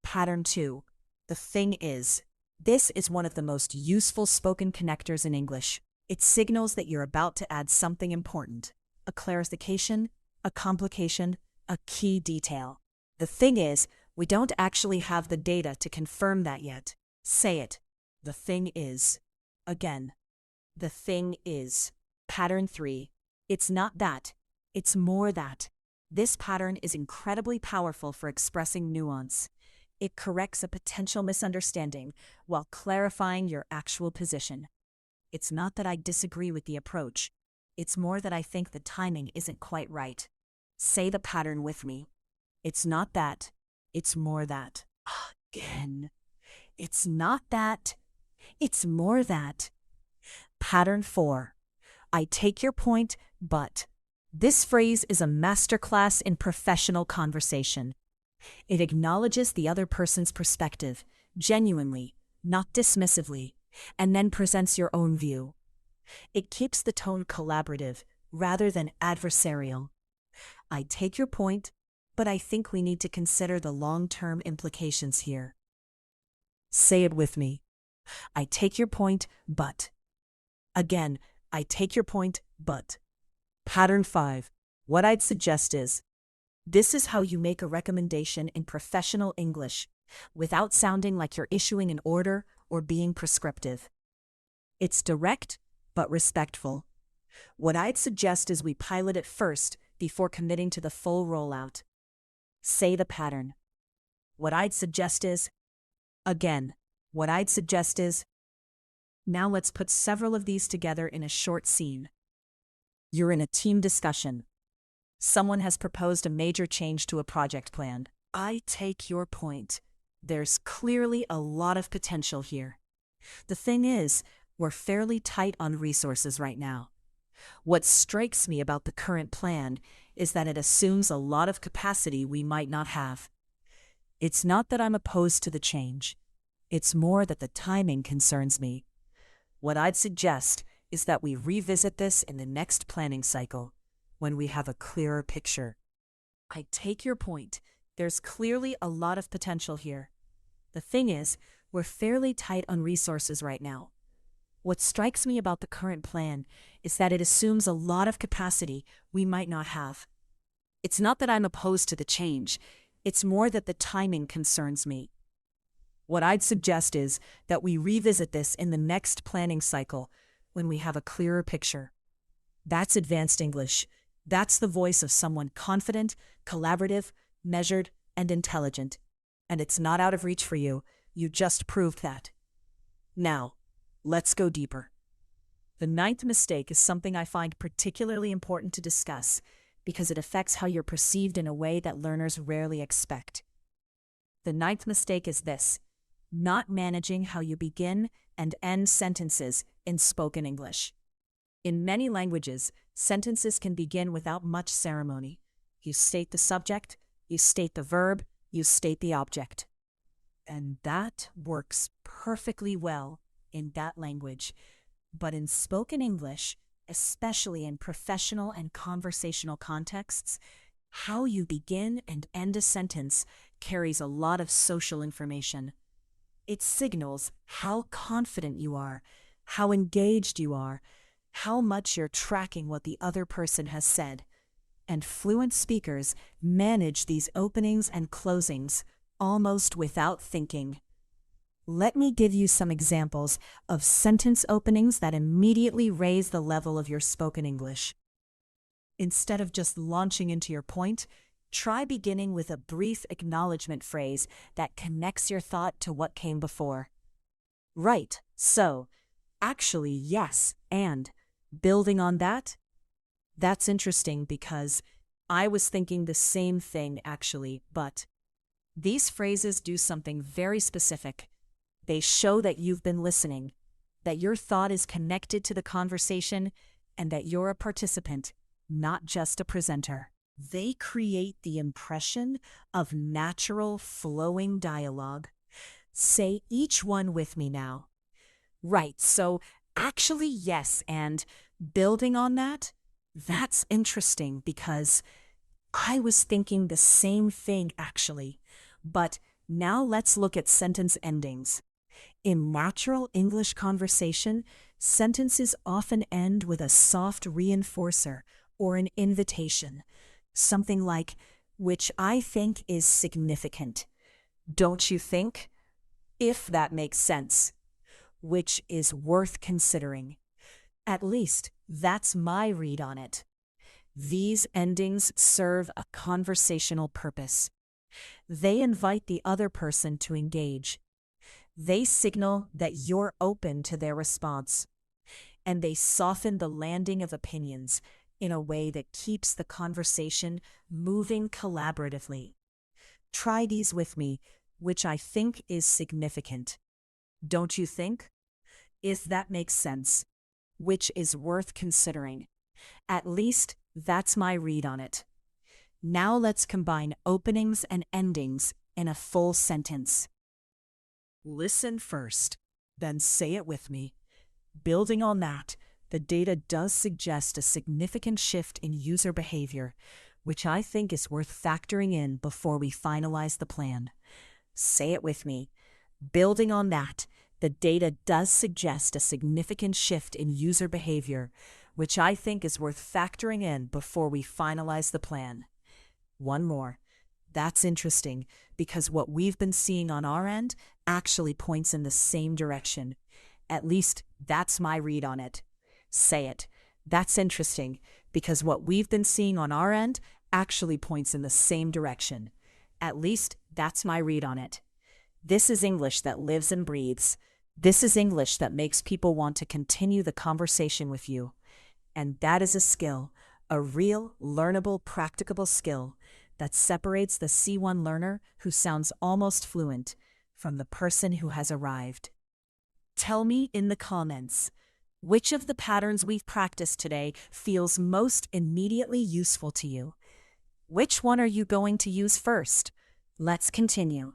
pattern 2, the thing is. This is one of the most useful spoken connectors in English. It signals that you're about to add something important, a clarification, a complication, a key detail. The thing is, we don't actually have the data to confirm that yet. Say it. The thing is. Again. The thing is. Pattern 3. It's not that. It's more that. This pattern is incredibly powerful for expressing nuance. It corrects a potential misunderstanding while clarifying your actual position. It's not that I disagree with the approach. It's more that I think the timing isn't quite right. Say the pattern with me. It's not that. It's more that. Again. It's not that. It's more that. Pattern 4. I take your point, but. This phrase is a masterclass in professional conversation. It acknowledges the other person's perspective, genuinely, not dismissively, and then presents your own view. It keeps the tone collaborative rather than adversarial. I take your point, but I think we need to consider the long-term implications here. Say it with me. I take your point, but. Again, I take your point, but. Pattern 5. What I'd suggest is, this is how you make a recommendation in professional English, without sounding like you're issuing an order or being prescriptive. It's direct, but respectful. What I'd suggest is we pilot it first before committing to the full rollout. Say the pattern. What I'd suggest is, again, what I'd suggest is. Now let's put several of these together in a short scene. You're in a team discussion. Someone has proposed a major change to a project plan. I take your point. There's clearly a lot of potential here. The thing is, we're fairly tight on resources right now. What strikes me about the current plan is that it assumes a lot of capacity we might not have. It's not that I'm opposed to the change. It's more that the timing concerns me. What I'd suggest is that we revisit this in the next planning cycle, when we have a clearer picture. I take your point. There's clearly a lot of potential here. The thing is, we're fairly tight on resources right now. What strikes me about the current plan is that it assumes a lot of capacity we might not have. It's not that I'm opposed to the change. It's more that the timing concerns me. What I'd suggest is that we revisit this in the next planning cycle when we have a clearer picture. That's advanced English. That's the voice of someone confident, collaborative, measured, and intelligent. And it's not out of reach for you. You just proved that. Now, let's go deeper. The 9th mistake is something I find particularly important to discuss because it affects how you're perceived in a way that learners rarely expect. The 9th mistake is this: not managing how you begin and end sentences in spoken English. In many languages, sentences can begin without much ceremony. You state the subject, you state the verb, you state the object. And that works perfectly well in that language. But in spoken English, especially in professional and conversational contexts, how you begin and end a sentence carries a lot of social information. It signals how confident you are, how engaged you are, how much you're tracking what the other person has said. And fluent speakers manage these openings and closings almost without thinking. Let me give you some examples of sentence openings that immediately raise the level of your spoken English. Instead of just launching into your point, try beginning with a brief acknowledgement phrase that connects your thought to what came before. Right, so, actually, yes, and building on that? That's interesting because I was thinking the same thing actually, but these phrases do something very specific. They show that you've been listening, that your thought is connected to the conversation, and that you're a participant, not just a presenter. They create the impression of natural, flowing dialogue. Say each one with me now. Right, so actually, yes, and building on that, that's interesting because I was thinking the same thing actually. But now let's look at sentence endings. In natural English conversation, sentences often end with a soft reinforcer or an invitation. Something like, which I think is significant. Don't you think? If that makes sense. Which is worth considering. At least, that's my read on it. These endings serve a conversational purpose. They invite the other person to engage. They signal that you're open to their response. And they soften the landing of opinions in a way that keeps the conversation moving collaboratively. Try these with me, which I think is significant. Don't you think? If that makes sense. Which is worth considering. At least that's my read on it. Now let's combine openings and endings in a full sentence. Listen first, then say it with me. Building on that, the data does suggest a significant shift in user behavior, which I think is worth factoring in before we finalize the plan. Say it with me. Building on that, the data does suggest a significant shift in user behavior, which I think is worth factoring in before we finalize the plan. One more. That's interesting because what we've been seeing on our end actually points in the same direction. At least that's my read on it. Say it. That's interesting because what we've been seeing on our end actually points in the same direction. At least that's my read on it. This is English that lives and breathes. This is English that makes people want to continue the conversation with you. And that is a skill, a real, learnable, practicable skill that separates the C1 learner who sounds almost fluent from the person who has arrived. Tell me in the comments, which of the patterns we've practiced today feels most immediately useful to you? Which one are you going to use first? Let's continue.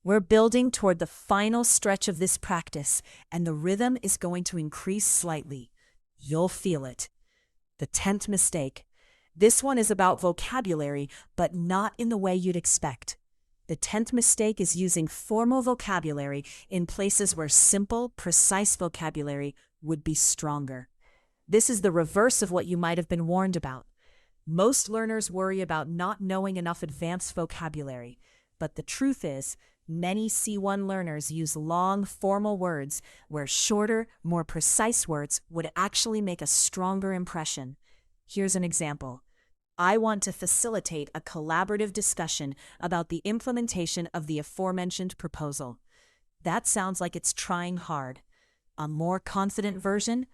We're building toward the final stretch of this practice, and the rhythm is going to increase slightly. You'll feel it. The 10th mistake. This one is about vocabulary, but not in the way you'd expect. The 10th mistake is using formal vocabulary in places where simple, precise vocabulary would be stronger. This is the reverse of what you might have been warned about. Most learners worry about not knowing enough advanced vocabulary, but the truth is, many C1 learners use long, formal words where shorter, more precise words would actually make a stronger impression. Here's an example. I want to facilitate a collaborative discussion about the implementation of the aforementioned proposal. That sounds like it's trying hard. A more confident version?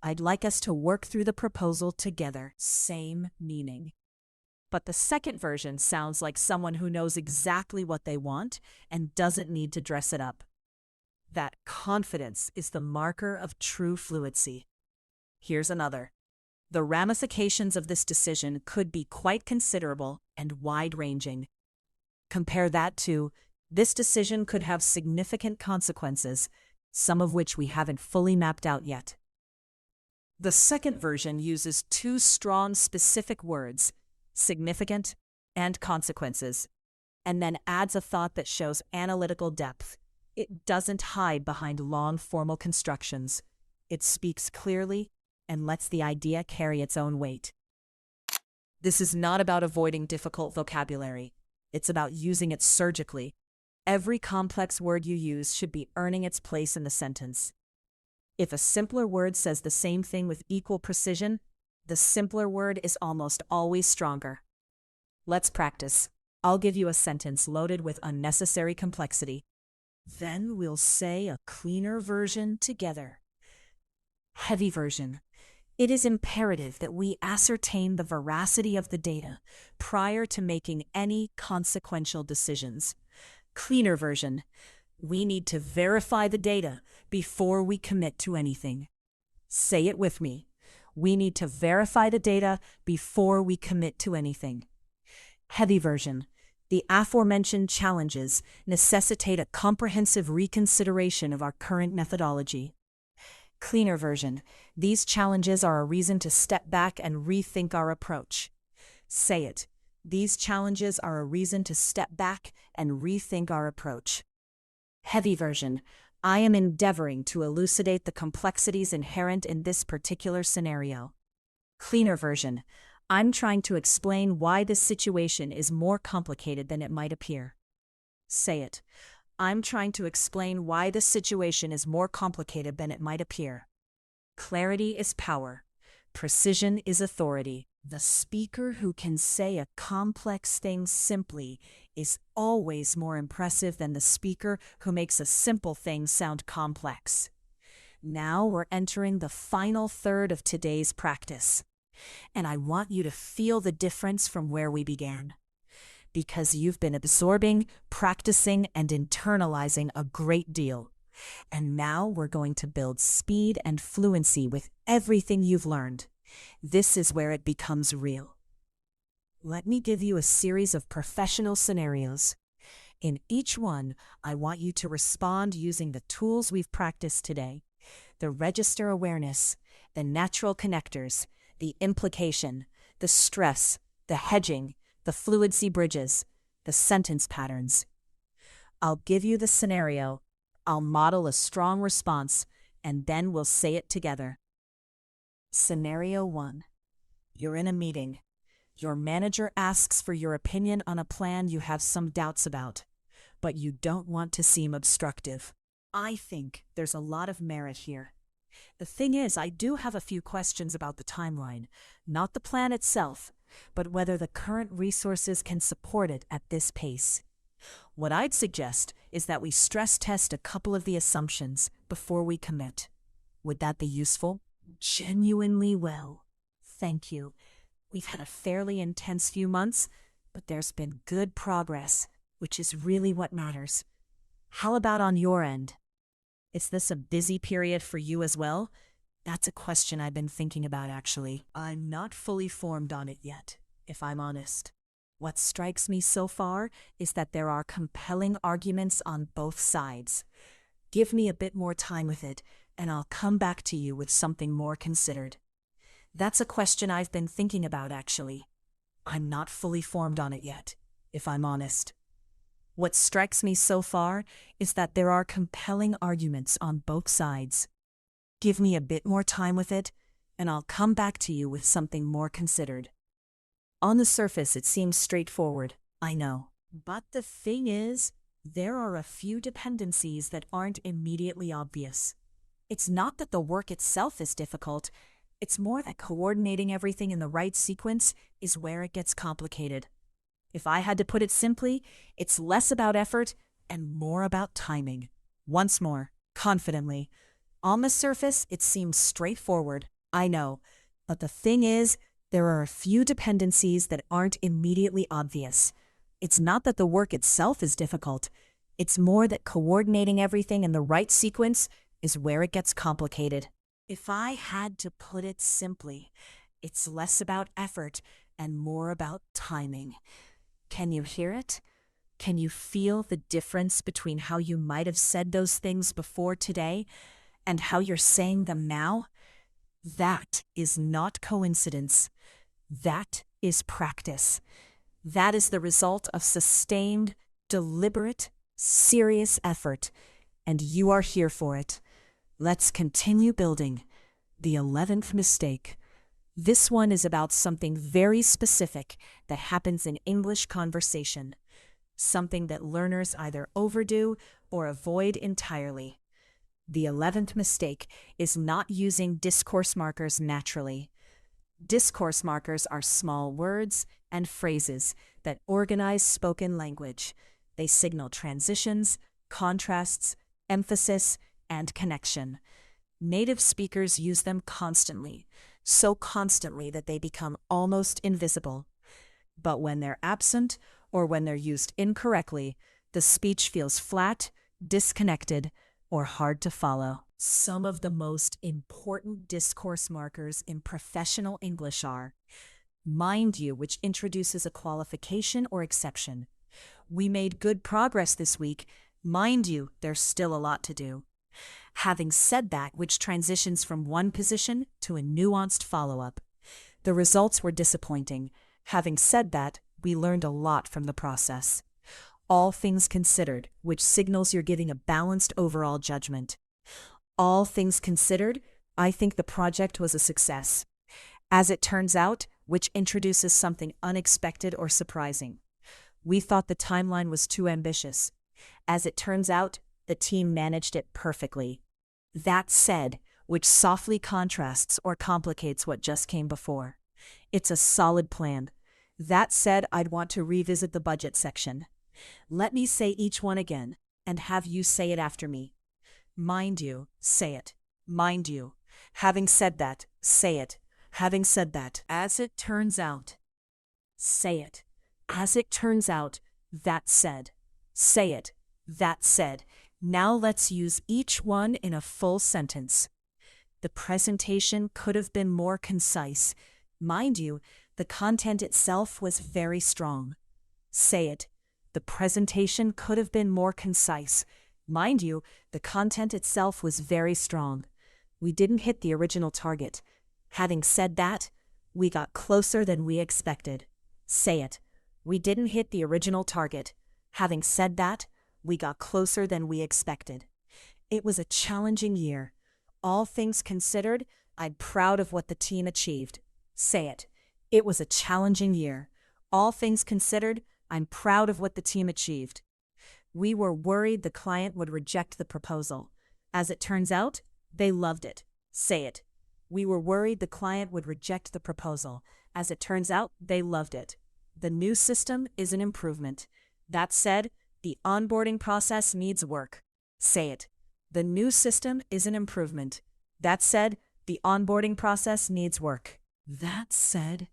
I'd like us to work through the proposal together. Same meaning. But the second version sounds like someone who knows exactly what they want and doesn't need to dress it up. That confidence is the marker of true fluency. Here's another. The ramifications of this decision could be quite considerable and wide-ranging. Compare that to, this decision could have significant consequences, some of which we haven't fully mapped out yet. The second version uses two strong specific words, significant and consequences, and then adds a thought that shows analytical depth. It doesn't hide behind long formal constructions. It speaks clearly and lets the idea carry its own weight. This is not about avoiding difficult vocabulary. It's about using it surgically. Every complex word you use should be earning its place in the sentence. If a simpler word says the same thing with equal precision, the simpler word is almost always stronger. Let's practice. I'll give you a sentence loaded with unnecessary complexity. Then we'll say a cleaner version together. Heavy version. It is imperative that we ascertain the veracity of the data prior to making any consequential decisions. Cleaner version. We need to verify the data before we commit to anything. Say it with me. We need to verify the data before we commit to anything. Heavy version. The aforementioned challenges necessitate a comprehensive reconsideration of our current methodology. Cleaner version. These challenges are a reason to step back and rethink our approach. Say it. These challenges are a reason to step back and rethink our approach. Heavy version. I am endeavoring to elucidate the complexities inherent in this particular scenario. Cleaner version. I'm trying to explain why this situation is more complicated than it might appear. Say it. I'm trying to explain why this situation is more complicated than it might appear. Clarity is power. Precision is authority. The speaker who can say a complex thing simply is always more impressive than the speaker who makes a simple thing sound complex. Now we're entering the final third of today's practice, and I want you to feel the difference from where we began. Because you've been absorbing, practicing, and internalizing a great deal. And now we're going to build speed and fluency with everything you've learned. This is where it becomes real. Let me give you a series of professional scenarios. In each one, I want you to respond using the tools we've practiced today. The register awareness, the natural connectors, the implication, the stress, the hedging, the fluency bridges, the sentence patterns. I'll give you the scenario, I'll model a strong response, and then we'll say it together. Scenario 1. You're in a meeting. Your manager asks for your opinion on a plan you have some doubts about, but you don't want to seem obstructive. I think there's a lot of merit here. The thing is, I do have a few questions about the timeline, not the plan itself, but whether the current resources can support it at this pace. What I'd suggest is that we stress test a couple of the assumptions before we commit. Would that be useful? Genuinely well. Thank you. We've had a fairly intense few months, but there's been good progress, which is really what matters. How about on your end? Is this a busy period for you as well? That's a question I've been thinking about, actually. I'm not fully formed on it yet, if I'm honest. What strikes me so far is that there are compelling arguments on both sides. Give me a bit more time with it, and I'll come back to you with something more considered. That's a question I've been thinking about, actually. I'm not fully formed on it yet, if I'm honest. What strikes me so far is that there are compelling arguments on both sides. Give me a bit more time with it, and I'll come back to you with something more considered. On the surface, it seems straightforward, I know. But the thing is, there are a few dependencies that aren't immediately obvious. It's not that the work itself is difficult, it's more that coordinating everything in the right sequence is where it gets complicated. If I had to put it simply, it's less about effort and more about timing. Once more, confidently. On the surface, it seems straightforward, I know. But the thing is, there are a few dependencies that aren't immediately obvious. It's not that the work itself is difficult. It's more that coordinating everything in the right sequence is where it gets complicated. If I had to put it simply, it's less about effort and more about timing. Can you hear it? Can you feel the difference between how you might have said those things before today and how you're saying them now? That is not coincidence. That is practice. That is the result of sustained, deliberate, serious effort, and you are here for it. Let's continue building. The 11th mistake. This one is about something very specific that happens in English conversation, something that learners either overdo or avoid entirely. The 11th mistake is not using discourse markers naturally. Discourse markers are small words and phrases that organize spoken language. They signal transitions, contrasts, emphasis, and connection. Native speakers use them constantly, so constantly that they become almost invisible. But when they're absent or when they're used incorrectly, the speech feels flat, disconnected, or hard to follow. Some of the most important discourse markers in professional English are mind you, which introduces a qualification or exception. We made good progress this week. Mind you, there's still a lot to do. Having said that, which transitions from one position to a nuanced follow-up. The results were disappointing. Having said that, we learned a lot from the process. All things considered, which signals you're giving a balanced overall judgment. All things considered, I think the project was a success. As it turns out, which introduces something unexpected or surprising. We thought the timeline was too ambitious. As it turns out, the team managed it perfectly. That said, which softly contrasts or complicates what just came before. It's a solid plan. That said, I'd want to revisit the budget section. Let me say each one again, and have you say it after me. Mind you, say it. Mind you. Having said that, say it. Having said that, as it turns out. Say it. As it turns out, that said. Say it. That said. Now let's use each one in a full sentence. The presentation could have been more concise. Mind you, the content itself was very strong. Say it. The presentation could have been more concise. Mind you, the content itself was very strong. We didn't hit the original target. Having said that, we got closer than we expected. Say it. We didn't hit the original target. Having said that, we got closer than we expected. It was a challenging year. All things considered, I'm proud of what the team achieved. Say it. It was a challenging year. All things considered, I'm proud of what the team achieved. We were worried the client would reject the proposal. As it turns out, they loved it. Say it. We were worried the client would reject the proposal. As it turns out, they loved it. The new system is an improvement. That said, the onboarding process needs work. Say it. The new system is an improvement. That said, the onboarding process needs work. That said,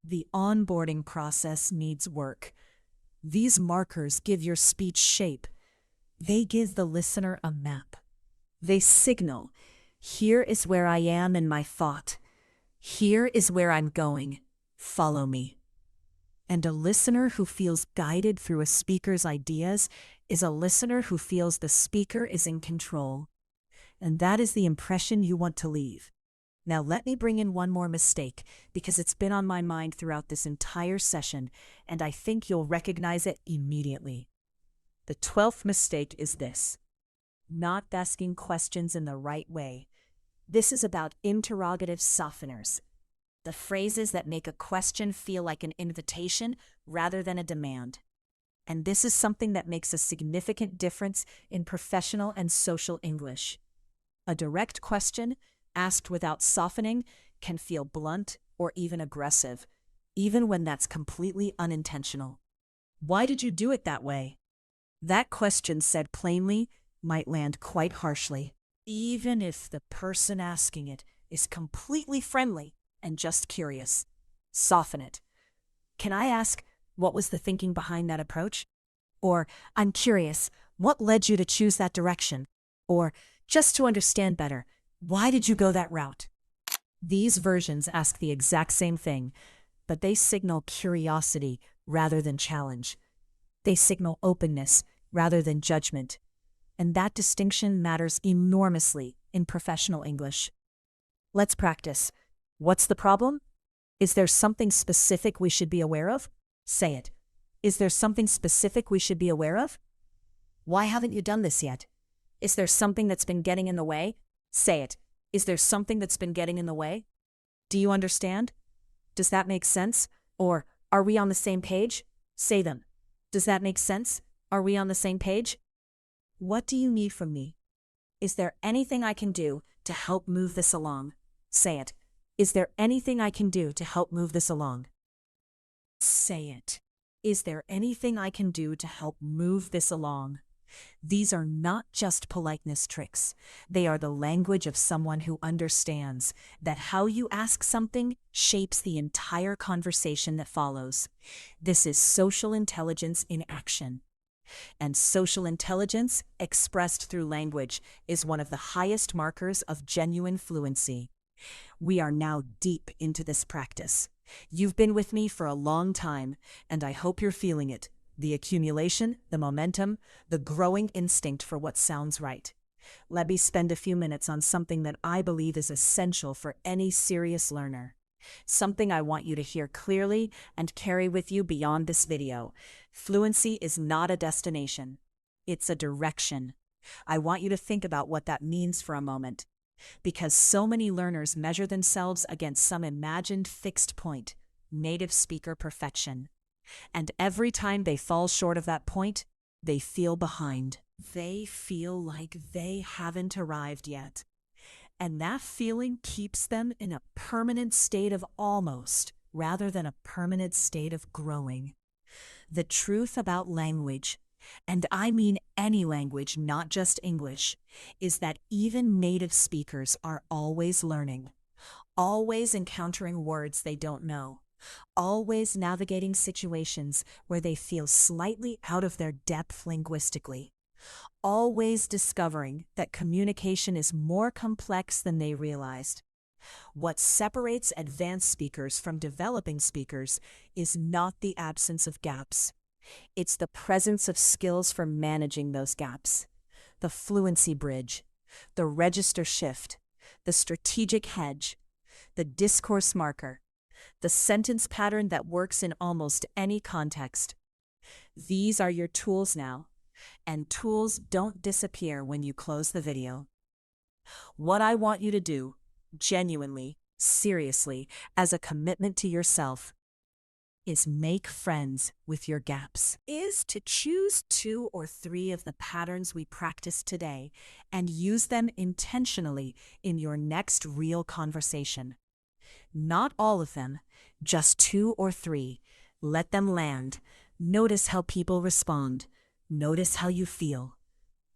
the onboarding process needs work. These markers give your speech shape. They give the listener a map. They signal, here is where I am in my thought. Here is where I'm going. Follow me. And a listener who feels guided through a speaker's ideas is a listener who feels the speaker is in control. And that is the impression you want to leave. Now let me bring in one more mistake, because it's been on my mind throughout this entire session, and I think you'll recognize it immediately. The 12th mistake is this: not asking questions in the right way. This is about interrogative softeners, the phrases that make a question feel like an invitation rather than a demand. And this is something that makes a significant difference in professional and social English. A direct question asked without softening can feel blunt or even aggressive, even when that's completely unintentional. Why did you do it that way? That question said plainly might land quite harshly, even if the person asking it is completely friendly and just curious. Soften it. Can I ask, what was the thinking behind that approach? Or, I'm curious, what led you to choose that direction? Or, just to understand better, Why did you go that route? These versions ask the exact same thing, but they signal curiosity rather than challenge. They signal openness rather than judgment. And that distinction matters enormously in professional English. Let's practice. What's the problem? Is there something specific we should be aware of? Say it. Is there something specific we should be aware of? Why haven't you done this yet? Is there something that's been getting in the way? Say it. Is there something that's been getting in the way? Do you understand? Does that make sense? Or are we on the same page? Say them. Does that make sense? Are we on the same page? What do you need from me? Is there anything I can do to help move this along? Say it. Is there anything I can do to help move this along? Say it. Is there anything I can do to help move this along? These are not just politeness tricks. They are the language of someone who understands that how you ask something shapes the entire conversation that follows. This is social intelligence in action. And social intelligence, expressed through language, is one of the highest markers of genuine fluency. We are now deep into this practice. You've been with me for a long time, and I hope you're feeling it. The accumulation, the momentum, the growing instinct for what sounds right. Let me spend a few minutes on something that I believe is essential for any serious learner. Something I want you to hear clearly and carry with you beyond this video. Fluency is not a destination. It's a direction. I want you to think about what that means for a moment. Because so many learners measure themselves against some imagined fixed point, native speaker perfection. And every time they fall short of that point, they feel behind. They feel like they haven't arrived yet. And that feeling keeps them in a permanent state of almost, rather than a permanent state of growing. The truth about language, and I mean any language, not just English, is that even native speakers are always learning, always encountering words they don't know, always navigating situations where they feel slightly out of their depth linguistically, always discovering that communication is more complex than they realized. What separates advanced speakers from developing speakers is not the absence of gaps. It's the presence of skills for managing those gaps. The fluency bridge, the register shift, the strategic hedge, the discourse marker, the sentence pattern that works in almost any context. These are your tools now, and tools don't disappear when you close the video. What I want you to do, genuinely, seriously, as a commitment to yourself, is make friends with your gaps. Is to choose 2 or 3 of the patterns we practiced today and use them intentionally in your next real conversation. Not all of them, just 2 or 3. Let them land. Notice how people respond. Notice how you feel.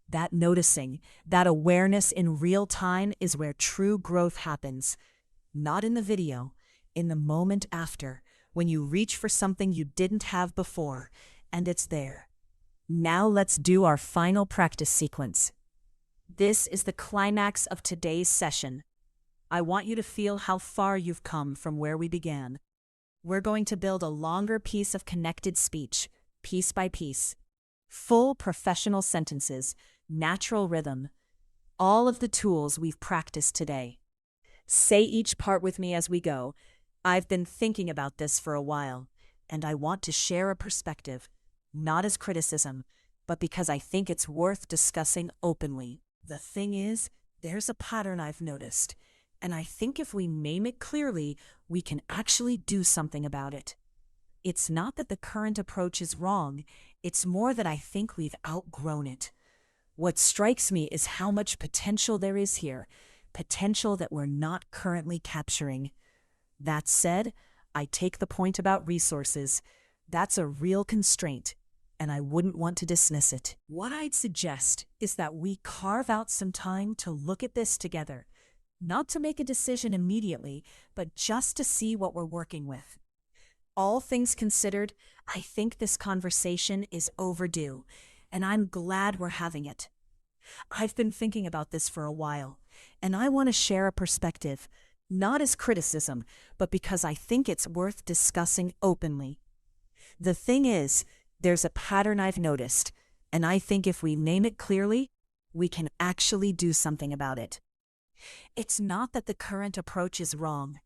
That noticing, that awareness in real time is where true growth happens. Not in the video, in the moment after, when you reach for something you didn't have before, and it's there. Now let's do our final practice sequence. This is the climax of today's session. I want you to feel how far you've come from where we began. We're going to build a longer piece of connected speech, piece by piece. Full professional sentences, natural rhythm, all of the tools we've practiced today. Say each part with me as we go. I've been thinking about this for a while, and I want to share a perspective, not as criticism, but because I think it's worth discussing openly. The thing is, there's a pattern I've noticed, and I think if we name it clearly, we can actually do something about it. It's not that the current approach is wrong, it's more that I think we've outgrown it. What strikes me is how much potential there is here, potential that we're not currently capturing. That said, I take the point about resources. That's a real constraint, and I wouldn't want to dismiss it. What I'd suggest is that we carve out some time to look at this together, not to make a decision immediately, but just to see what we're working with. All things considered, I think this conversation is overdue, and I'm glad we're having it. I've been thinking about this for a while, And I want to share a perspective, not as criticism, but because I think it's worth discussing openly. The thing is, there's a pattern I've noticed, and I think if we name it clearly, we can actually do something about it. It's not that the current approach is wrong.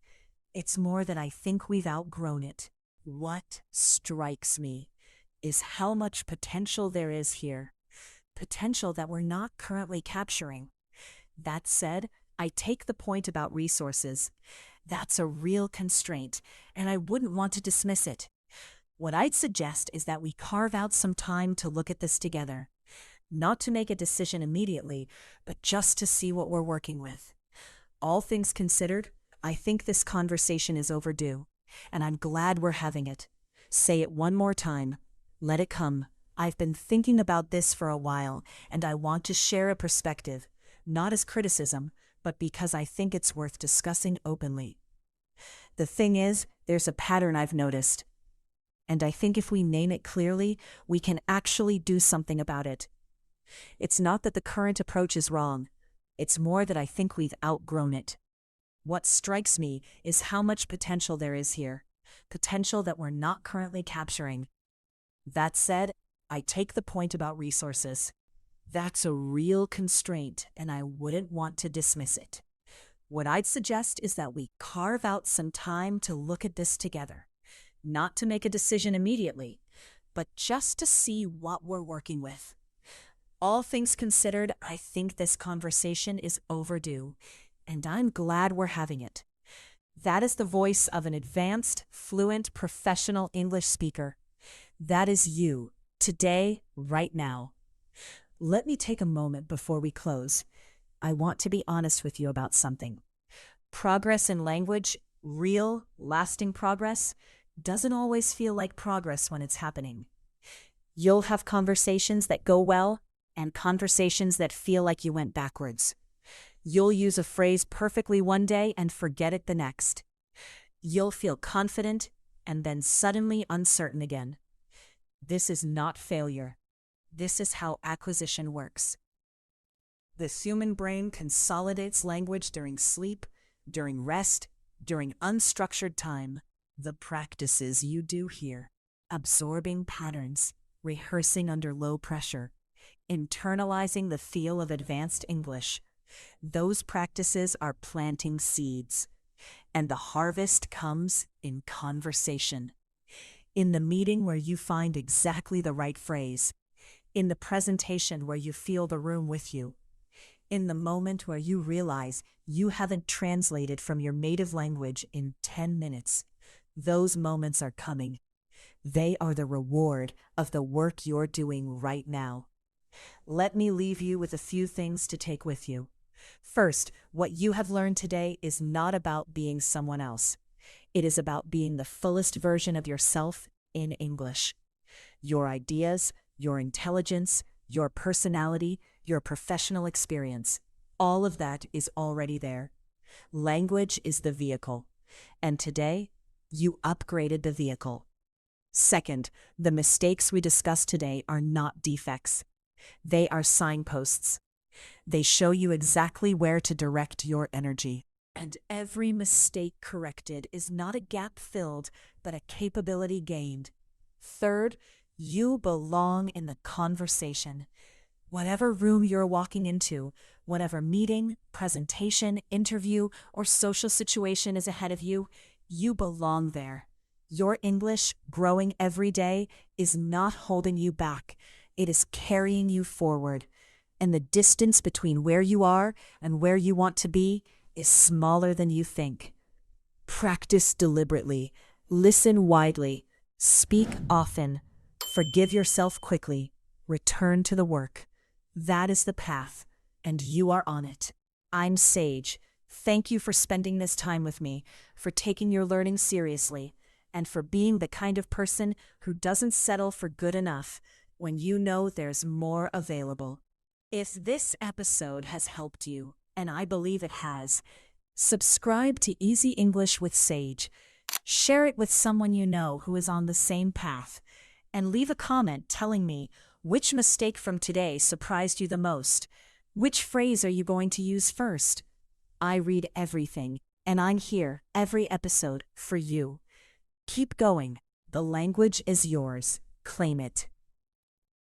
It's more that I think we've outgrown it. What strikes me is how much potential there is here. Potential that we're not currently capturing. That said, I take the point about resources. That's a real constraint, and I wouldn't want to dismiss it. What I'd suggest is that we carve out some time to look at this together. Not to make a decision immediately, but just to see what we're working with. All things considered, I think this conversation is overdue, and I'm glad we're having it. Say it one more time. Let it come. I've been thinking about this for a while, and I want to share a perspective, not as criticism, but because I think it's worth discussing openly. The thing is, there's a pattern I've noticed, and I think if we name it clearly, we can actually do something about it. It's not that the current approach is wrong. It's more that I think we've outgrown it. What strikes me is how much potential there is here, potential that we're not currently capturing. That said, I take the point about resources. That's a real constraint, and I wouldn't want to dismiss it. What I'd suggest is that we carve out some time to look at this together, not to make a decision immediately, but just to see what we're working with. All things considered, I think this conversation is overdue, and I'm glad we're having it. That is the voice of an advanced, fluent, professional English speaker. That is you, today, right now. Let me take a moment before we close. I want to be honest with you about something. Progress in language, real, lasting progress, doesn't always feel like progress when it's happening. You'll have conversations that go well, and conversations that feel like you went backwards. You'll use a phrase perfectly one day and forget it the next. You'll feel confident and then suddenly uncertain again. This is not failure. This is how acquisition works. The human brain consolidates language during sleep, during rest, during unstructured time. The practices you do here, absorbing patterns, rehearsing under low pressure, internalizing the feel of advanced English. Those practices are planting seeds, and the harvest comes in conversation. In the meeting where you find exactly the right phrase, in the presentation where you feel the room with you, in the moment where you realize you haven't translated from your native language in 10 minutes. Those moments are coming. They are the reward of the work you're doing right now. Let me leave you with a few things to take with you. First, what you have learned today is not about being someone else. It is about being the fullest version of yourself in English. Your ideas, your intelligence, your personality, your professional experience, all of that is already there. Language is the vehicle, and today, you upgraded the vehicle. Second, the mistakes we discussed today are not defects. They are signposts. They show you exactly where to direct your energy. And every mistake corrected is not a gap filled, but a capability gained. Third, you belong in the conversation. Whatever room you're walking into, whatever meeting, presentation, interview, or social situation is ahead of you, you belong there. Your English, growing every day, is not holding you back. It is carrying you forward. And the distance between where you are and where you want to be is smaller than you think. Practice deliberately. Listen widely. Speak often. Forgive yourself quickly. Return to the work. That is the path, and you are on it. I'm Sage. Thank you for spending this time with me, for taking your learning seriously, and for being the kind of person who doesn't settle for good enough when you know there's more available. If this episode has helped you, and I believe it has, subscribe to Easy English with Sage. Share it with someone you know who is on the same path, and leave a comment telling me which mistake from today surprised you the most. Which phrase are you going to use first? I read everything, and I'm here every episode for you. Keep going. The language is yours. Claim it.